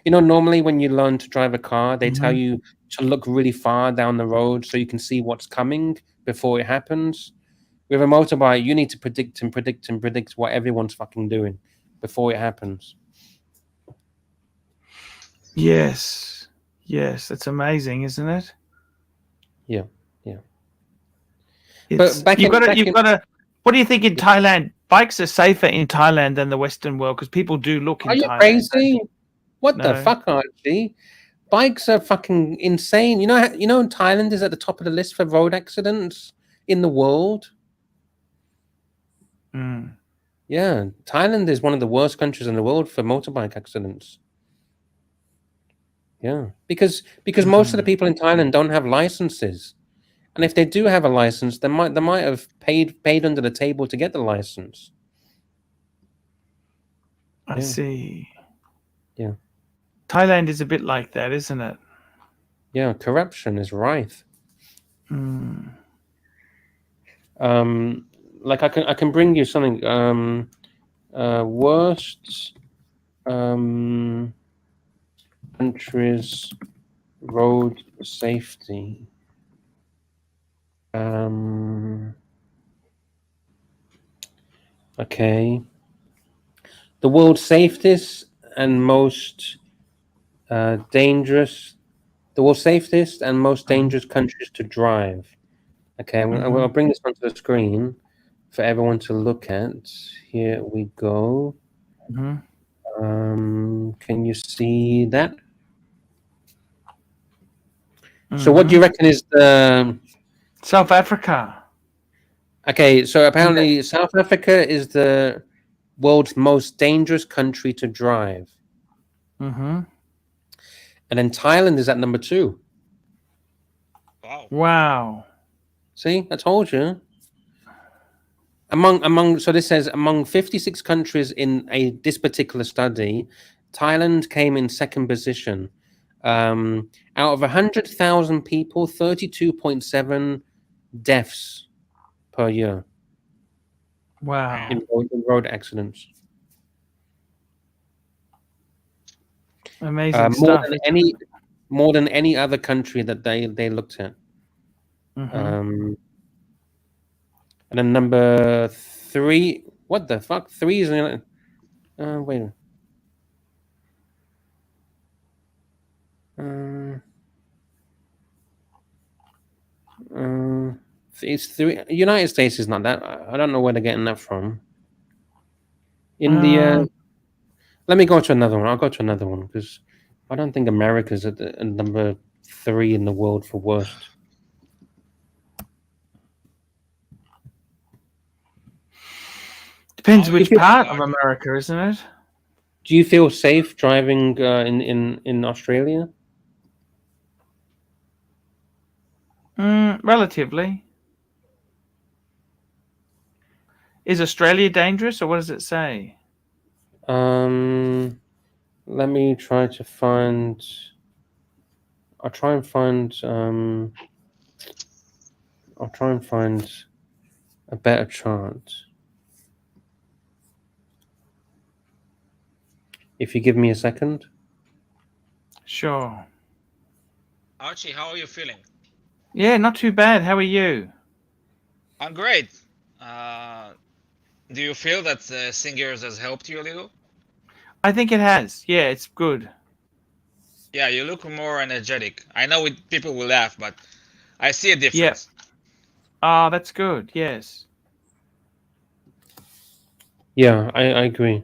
normally when you learn to drive a car, they tell you to look really far down the road so you can see what's coming before it happens. With a motorbike, you need to predict and predict and predict what everyone's fucking doing before it happens.
Yes. Yes. It's amazing, isn't it?
Yeah. Yeah.
It's,
back
you've
in-
got to.
back
You've
in-
got to. What do you think in Thailand? Bikes are safer in Thailand than the Western world because people do look in
Are you
Thailand.
crazy? What the
No.
fuck, Archie? Bikes are fucking insane. You know, Thailand is at the top of the list for road accidents in the world.
Mm.
Yeah, Thailand is one of the worst countries in the world for motorbike accidents. Yeah, because most of the people in Thailand don't have licenses, and if they do have a license, they might have paid under the table to get the license.
I
Yeah.
see.
Yeah.
Thailand is a bit like that, isn't it?
Yeah, corruption is rife.
Mm.
Like I can bring you something. Worst countries road safety. Okay. The world's safest and most dangerous. The world's safest and most dangerous countries to drive. Okay, I'll bring this onto the screen for everyone to look at. Here we go. Can you see that? So what do you reckon is the...
South Africa.
Okay, so apparently South Africa is the world's most dangerous country to drive. And then Thailand is at number 2.
Wow.
See, I told you. So this says among 56 countries in this particular study, Thailand came in second position. Out of 100,000 people, 32.7 deaths per year.
Wow.
In road accidents.
Amazing stuff.
More than any other country that they looked at. And then number 3, what the fuck? 3 is wait a minute. It's 3. United States is not that. I don't know where they're getting that from. India. Let me go to another one. I'll go to another one because I don't think America's at number 3 in the world for worst.
Depends which part of America, isn't it?
Do you feel safe driving in Australia?
Relatively. Is Australia dangerous, or what does it say?
Let me try to find. I'll try and find a better chart. If you give me a second.
Sure.
Archie, how are you feeling?
Yeah, not too bad. How are you?
I'm great. Do you feel that Singers has helped you a little?
I think it has. Yeah, it's good.
Yeah, you look more energetic. I know people will laugh, but I see a difference.
Yeah. Oh, that's good. Yes.
Yeah, I agree.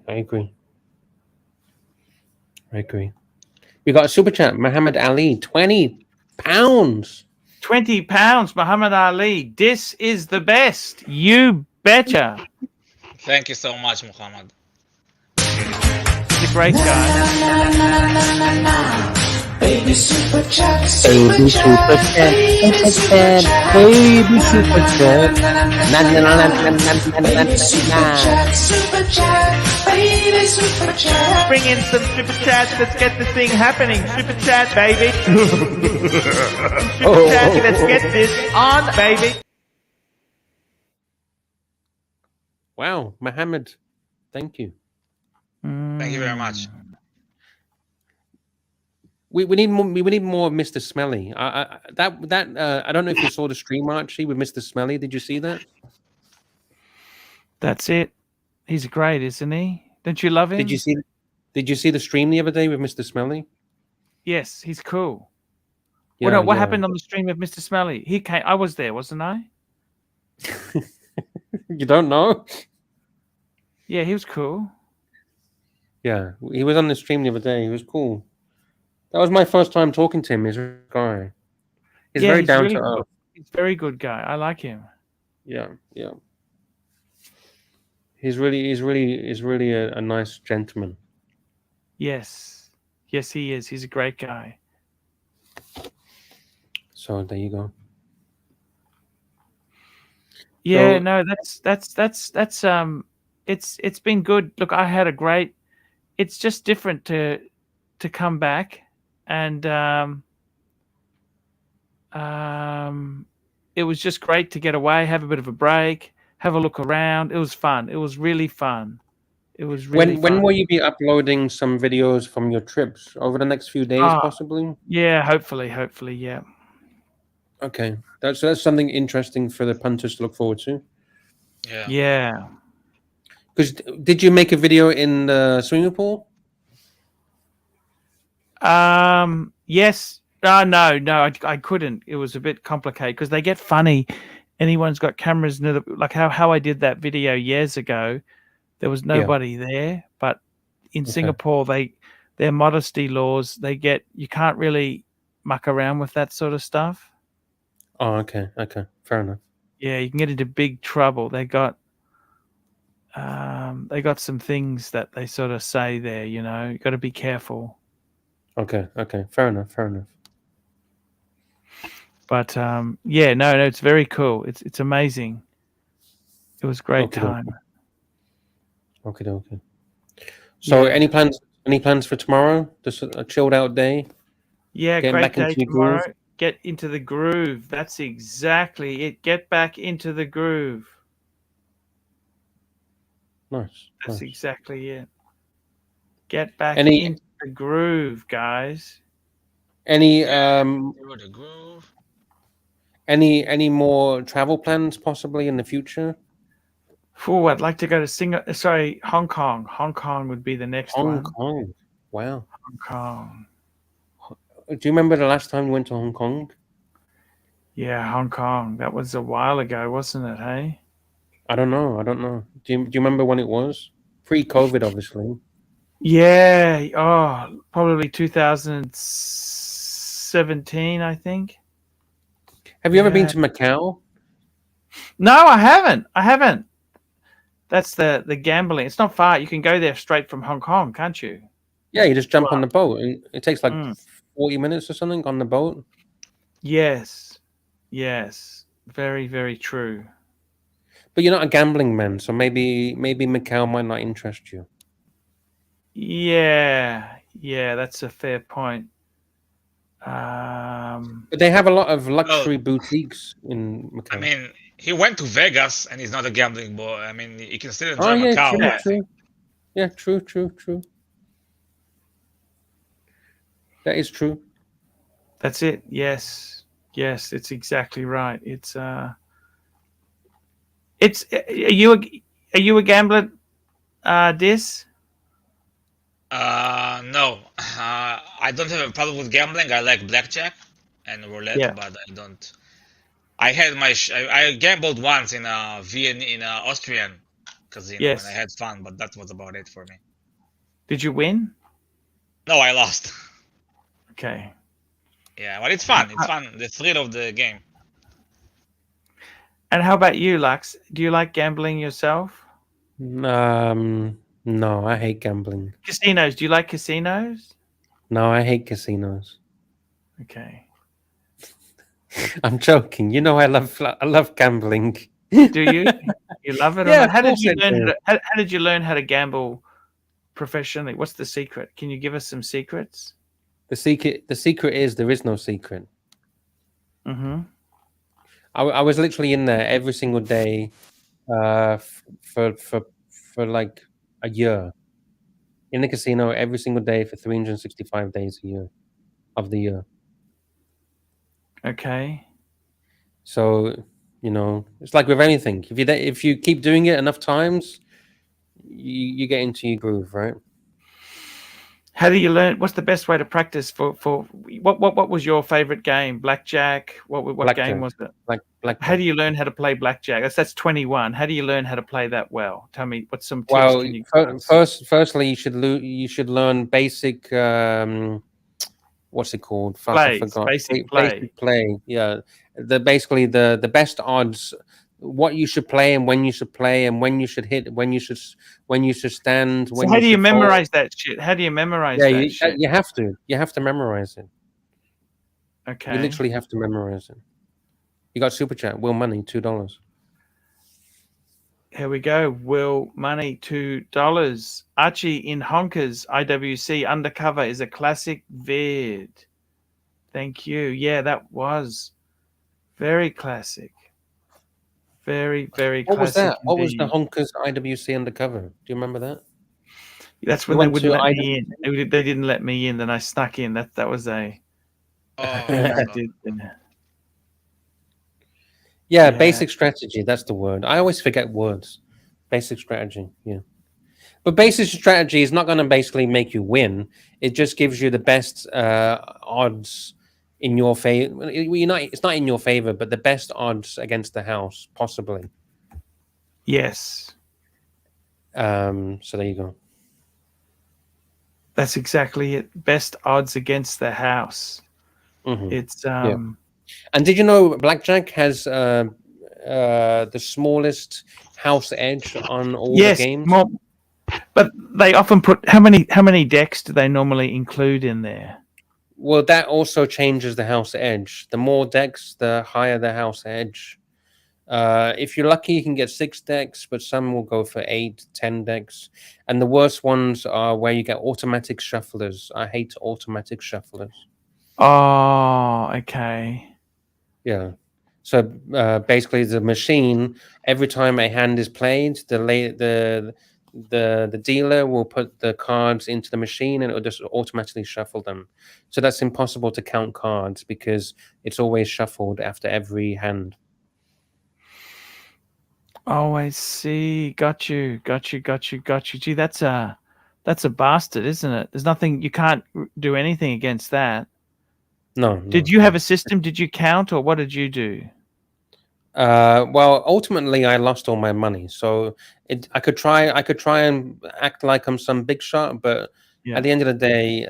We got a super chat, Muhammad Ali, £20.
£20, Muhammad Ali. This is the best. You betcha.
Thank you so much, Muhammad.
He's a great guy.
Baby super chat,
Baby super chat, baby super chat.
super chat, baby super chat.
Bring in some super chats. Let's get this thing happening. Super chat, baby. Super chat. Let's get this on, baby.
Wow, Muhammad, thank you.
Thank you very much.
We need more of Mr. Smelly. I don't know if you saw the stream, Archie, with Mr. Smelly. Did you see that?
That's it. He's great, isn't he? Don't you love him?
Did you see the stream the other day with Mr. Smelly?
Yes, he's cool.
Yeah,
Well, no, what
yeah.
happened on the stream of Mr. Smelly? He came. I was there, wasn't I?
You don't know?
Yeah, he was cool.
Yeah, he was on the stream the other day. He was cool. That was my first time talking to him. He's a guy. He's very down
really
to earth.
cool. He's a very good guy. I like him.
Yeah, yeah. He's really a nice gentleman.
Yes, yes, he is. He's a great guy.
So there you go.
Yeah,
So-
no, that's it's been good. Look, I had a great. It's just different to come back, and it was just great to get away, have a bit of a break, have a look around. It was fun. It was really fun. It was really
When
fun.
will you be uploading some videos from your trips over the next few days,
Ah.
possibly?
Yeah, hopefully, yeah.
Okay, that's something interesting for the punters to look forward to.
Yeah.
Yeah.
Because did you make a video in the swimming pool?
Yes. No, I couldn't. It was a bit complicated because they get funny. Anyone's got cameras near like how I did that video years ago. There was nobody there, but in Singapore, their modesty laws, you can't really muck around with that sort of stuff.
Oh, okay, fair enough.
Yeah, you can get into big trouble. They got some things that they sort of say there. You got to be careful.
Okay, fair enough.
But yeah, no, it's very cool. It's amazing. It was a great
Okay,
time.
Okay. So,
Yeah.
any plans for tomorrow? Just a chilled out day.
Yeah,
Getting
great
back
day
into your
tomorrow.
groove?
Get into the groove. That's exactly it. Get back into the groove.
Nice.
That's
nice.
exactly it. Get back
Any-
into the groove, guys.
Any
Through the groove.
any more travel plans possibly in the future?
Oh, I'd like to go to Hong Kong. Hong Kong would be the next
Hong
one.
Kong. Wow.
Hong Kong.
Do you remember the last time you went to Hong Kong?
Yeah, Hong Kong. That was a while ago, wasn't it? Hey.
I don't know. Do you remember when it was? Pre-COVID, obviously.
Yeah. Oh, probably 2017, I think.
Have you ever been
Yeah.
to Macau?
No, I haven't. That's the gambling. It's not far. You can go there straight from Hong Kong, can't you?
Yeah, you just jump on the boat, and it takes like
Mm.
40 minutes or something on the boat.
Yes. Very, very true.
But you're not a gambling man, so maybe Macau might not interest you.
Yeah, that's a fair point.
But they have a lot of luxury boutiques in Macau.
I mean, he went to Vegas and he's not a gambling boy. I mean, he can still enjoy
oh yeah,
Macau.
true. Yeah, true. That is true.
That's it. Yes, it's exactly right. It's are you a gambler, Dis?
No. I don't have a problem with gambling. I like blackjack and roulette,
Yeah.
but I don't. I had I gambled once in a Austrian casino
Yes.
and I had fun, but that was about it for me.
Did you win?
No, I lost.
Okay.
Yeah, but it's fun. It's fun. The thrill of the game.
And how about you, Lux? Do you like gambling yourself?
No, I hate gambling.
Casinos. Do you like casinos?
No, I hate casinos.
Okay.
I'm joking. You know, I love gambling.
Do you? You love it?
Yeah,
or not?
of
How did
course
you
I
learn?
do.
How did you learn how to gamble professionally? What's the secret? Can you give us some secrets?
The secret is there is no secret.
Mm-hmm.
I was literally in there every single day, for like a year, in the casino every single day for 365 days a year of the year.
Okay.
So You know, it's like with anything. If you keep doing it enough times, you get into your groove, right?
How do you learn? What's the best way to practice for what was your favorite game? Blackjack? What game
Blackjack.
was it?
Blackjack.
How do you learn how to play blackjack? That's 21. How do you learn how to play that well? Tell me what some tips
Well,
can you give us?
firstly, you should learn basic. What's it called? Fuck, I
Plays,
forgot.
basic play.
Basic play. Yeah, basically the best odds. What you should play and when you should play and when you should hit, when you should stand.
So
When
how
you
do you
should fold.
memorize that shit? How do you memorize
Yeah,
that shit?
you have to. You have to memorize it.
Okay.
You literally have to memorize it. You got super chat. Will Money $2.
Here we go. Will Money $2. Archie in Honkers IWC Undercover is a classic vid. Thank you. Yeah, that was very classic. Very, very
What was
classic.
that? What was the
indeed.
Honkers IWC Undercover? Do you remember that?
That's
You
when they
went
wouldn't
to
let me in. They didn't let me in. Then I snuck in. That was a
Oh,
thing I
so-
did.
Yeah,
Yeah.
basic strategy. That's the word. I always forget words. Basic strategy. Yeah. But basic strategy is not going to basically make you win. It just gives you the best odds in your favor. It's not in your favor, but the best odds against the house, possibly.
Yes,
So there you go.
that's exactly it. Best odds against the house.
Mhm.
It's
And did you know blackjack has the smallest house edge on all the
yes,
games?
more, but they often put how many decks do they normally include in there?
Well, that also changes the house edge. The more decks, the higher the house edge. If you're lucky, you can get 6 decks, but some will go for 8, 10 decks. And the worst ones are where you get automatic shufflers. I hate automatic shufflers.
Oh, okay.
Yeah. So basically, the machine, every time a hand is played, the dealer will put the cards into the machine and it will just automatically shuffle them. So that's impossible to count cards because it's always shuffled after every hand.
Oh, I see. Got you. Gee, that's a bastard, isn't it? There's nothing you can't do anything against that.
No.
Did you have a system? Did you count, or what did you do?
Well, ultimately, I lost all my money. So I could try and act like I'm some big shot, but
Yeah.
at the end of the day,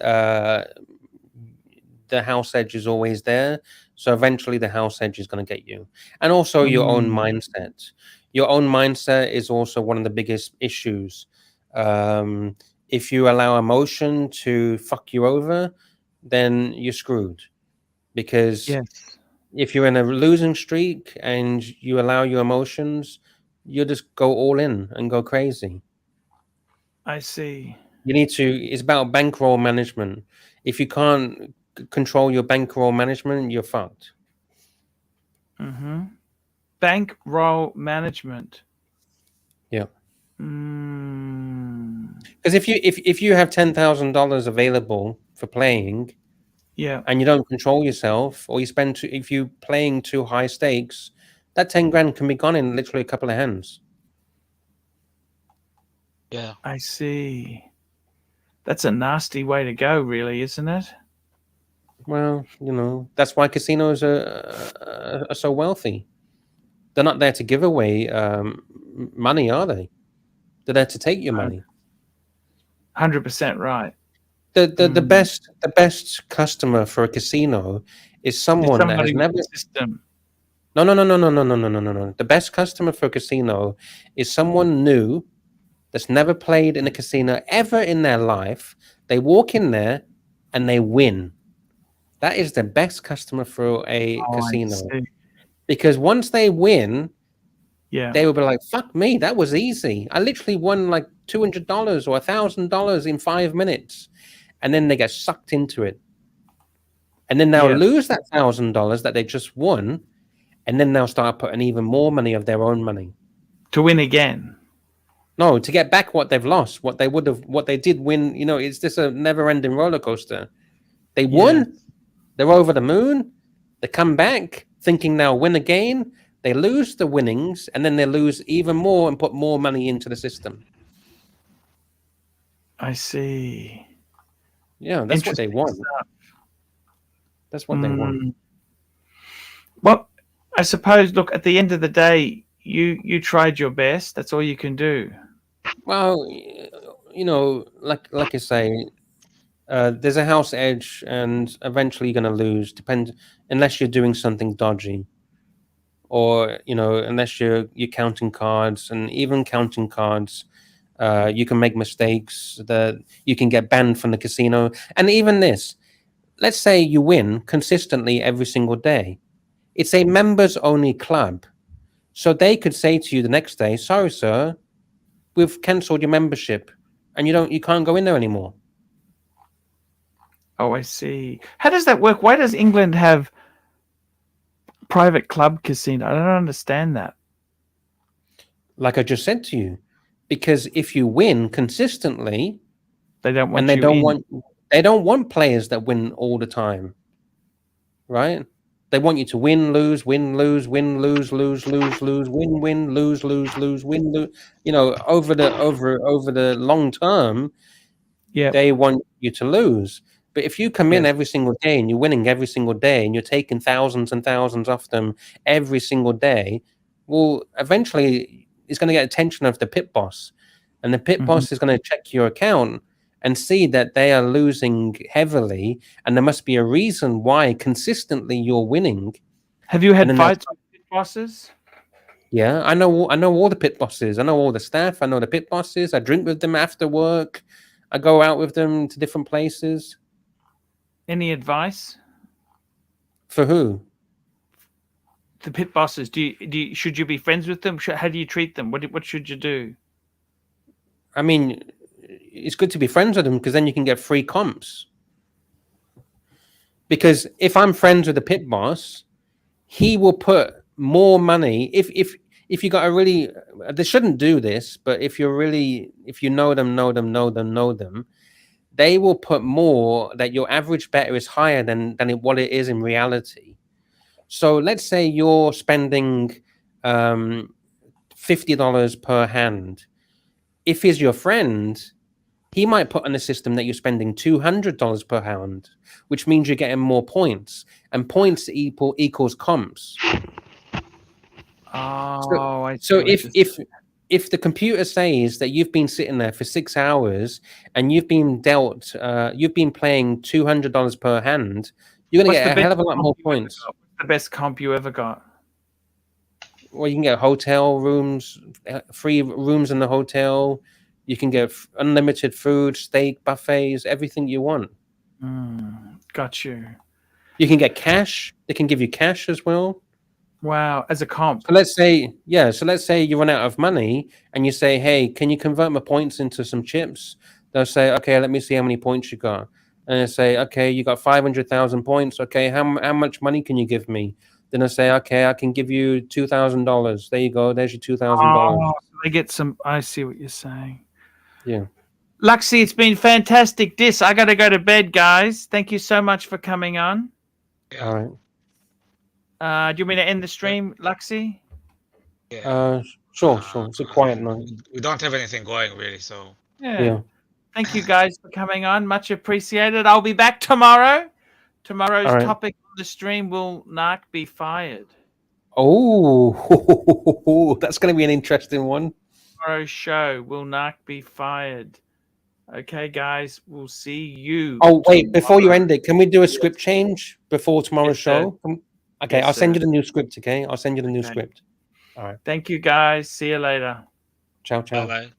the house edge is always there. So eventually, the house edge is going to get you, and also your own mindset. Your own mindset is also one of the biggest issues. If you allow emotion to fuck you over, then you're screwed. Because
Yes.
if you're in a losing streak and you allow your emotions, you'll just go all in and go crazy.
I see.
You need to. It's about bankroll management. If you can't control your bankroll management, you're fucked.
Mm-hmm. Bankroll management.
Yeah.
Mm,
Because if you have $10,000 available for playing,
yeah.
and you don't control yourself, or if you're playing too high stakes, that 10 grand can be gone in literally a couple of hands.
Yeah.
I see. That's a nasty way to go, really, isn't it?
Well, that's why casinos are so wealthy. They're not there to give away money, are they? They're there to take your money.
100% right.
The best customer for a casino is someone that has
Somebody with
never.
the system.
No. The best customer for a casino is someone new that's never played in a casino ever in their life. They walk in there and they win. That is the best customer for a casino.
I see.
Because once they win,
Yeah.
they will be like, fuck me, that was easy. I literally won like $200 or $1,000 in 5 minutes. And then they get sucked into it. And then they'll lose that $1,000 that they just won. And then they'll start putting even more money of their own money.
To win again.
No, to get back what they've lost, what they did win. It's just a never-ending roller coaster. They won, they're over the moon, they come back thinking they'll win again, They lose the winnings, and then they lose even more and put more money into the system.
I see.
Yeah, that's what they
Interesting
want.
stuff.
That's what they want.
Well, I suppose. Look, at the end of the day, you tried your best. That's all you can do.
Well, you know, like I say, there's a house edge, and eventually you're going to lose. Unless you're doing something dodgy, or unless you're counting cards, and even counting cards, you can make mistakes that you can get banned from the casino. And even this, let's say you win consistently every single day. It's a members only club, so they could say to you the next day, "Sorry, sir, we've cancelled your membership, and you can't go in there anymore."
Oh, I see. How does that work? Why does England have private club casino? I don't understand that.
Like I just said to you, because if you win consistently,
They don't want
and they
you
don't
in.
want players that win all the time, right? They want you to win, lose, win, lose, win, lose, lose, lose, lose, win, win, lose, lose, lose, win, lose. Over the long term,
Yeah.
they want you to lose. But if you come in
Yes.
every single day and you're winning every single day and you're taking thousands and thousands off them every single day, well, eventually it's going to get attention of the pit boss, and the pit boss is going to check your account and see that they are losing heavily, and there must be a reason why consistently you're winning.
Have you had
And then
fights with pit bosses?
Yeah, I know all the pit bosses. I know all the staff. I know the pit bosses. I drink with them after work. I go out with them to different places.
Any advice?
For who?
The pit bosses. Should you be friends with them? How do you treat them? What should you do?
I mean, it's good to be friends with them, because then you can get free comps. Because if I'm friends with the pit boss, he will put more money. If you got a really, they shouldn't do this, but if you know them, they will put more, that your average better is higher than what it is in reality. So let's say you're spending $50 per hand. If he's your friend, he might put in a system that you're spending $200 per hand, which means you're getting more points, and points equals comps.
Oh, I see.
So if the computer says that you've been sitting there for 6 hours and you've been playing $200 per hand, you're going to get a hell of a lot more points.
What's the best comp you ever got?
Well, you can get hotel rooms, free rooms in the hotel. You can get unlimited food, steak, buffets, everything you want.
Got you.
You can get cash. They can give you cash as well.
Wow, as a comp.
So let's say you run out of money and you say, "Hey, can you convert my points into some chips?" They'll say, "Okay, let me see how many points you got." And they say, "Okay, you got 500,000 points. Okay, how much money can you give me?" Then I say, "Okay, I can give you $2,000. There you go. There's your $2,000."
Oh, so they get some. I see what you're saying.
Yeah.
Luxy, it's been fantastic. I got to go to bed, guys. Thank you so much for coming on.
Yeah.
All right.
Do you want me to end the stream, Luxy?
Yeah.
Sure. It's a quiet night.
We don't have anything going really, so
Yeah.
Thank you guys for coming on. Much appreciated. I'll be back tomorrow. Tomorrow's
All right.
topic on the stream will not be fired.
Oh, that's going to be an interesting one.
Tomorrow's show will not be fired. Okay, guys, we'll see you.
Oh, wait, before you end it, can we do a script change before tomorrow's
Yes, sir.
show? Okay,
Yes,
I'll send
sir.
you the new script, okay? I'll send you the new
Okay.
script. All right.
Thank you, guys. See you later.
Ciao, ciao.
bye bye.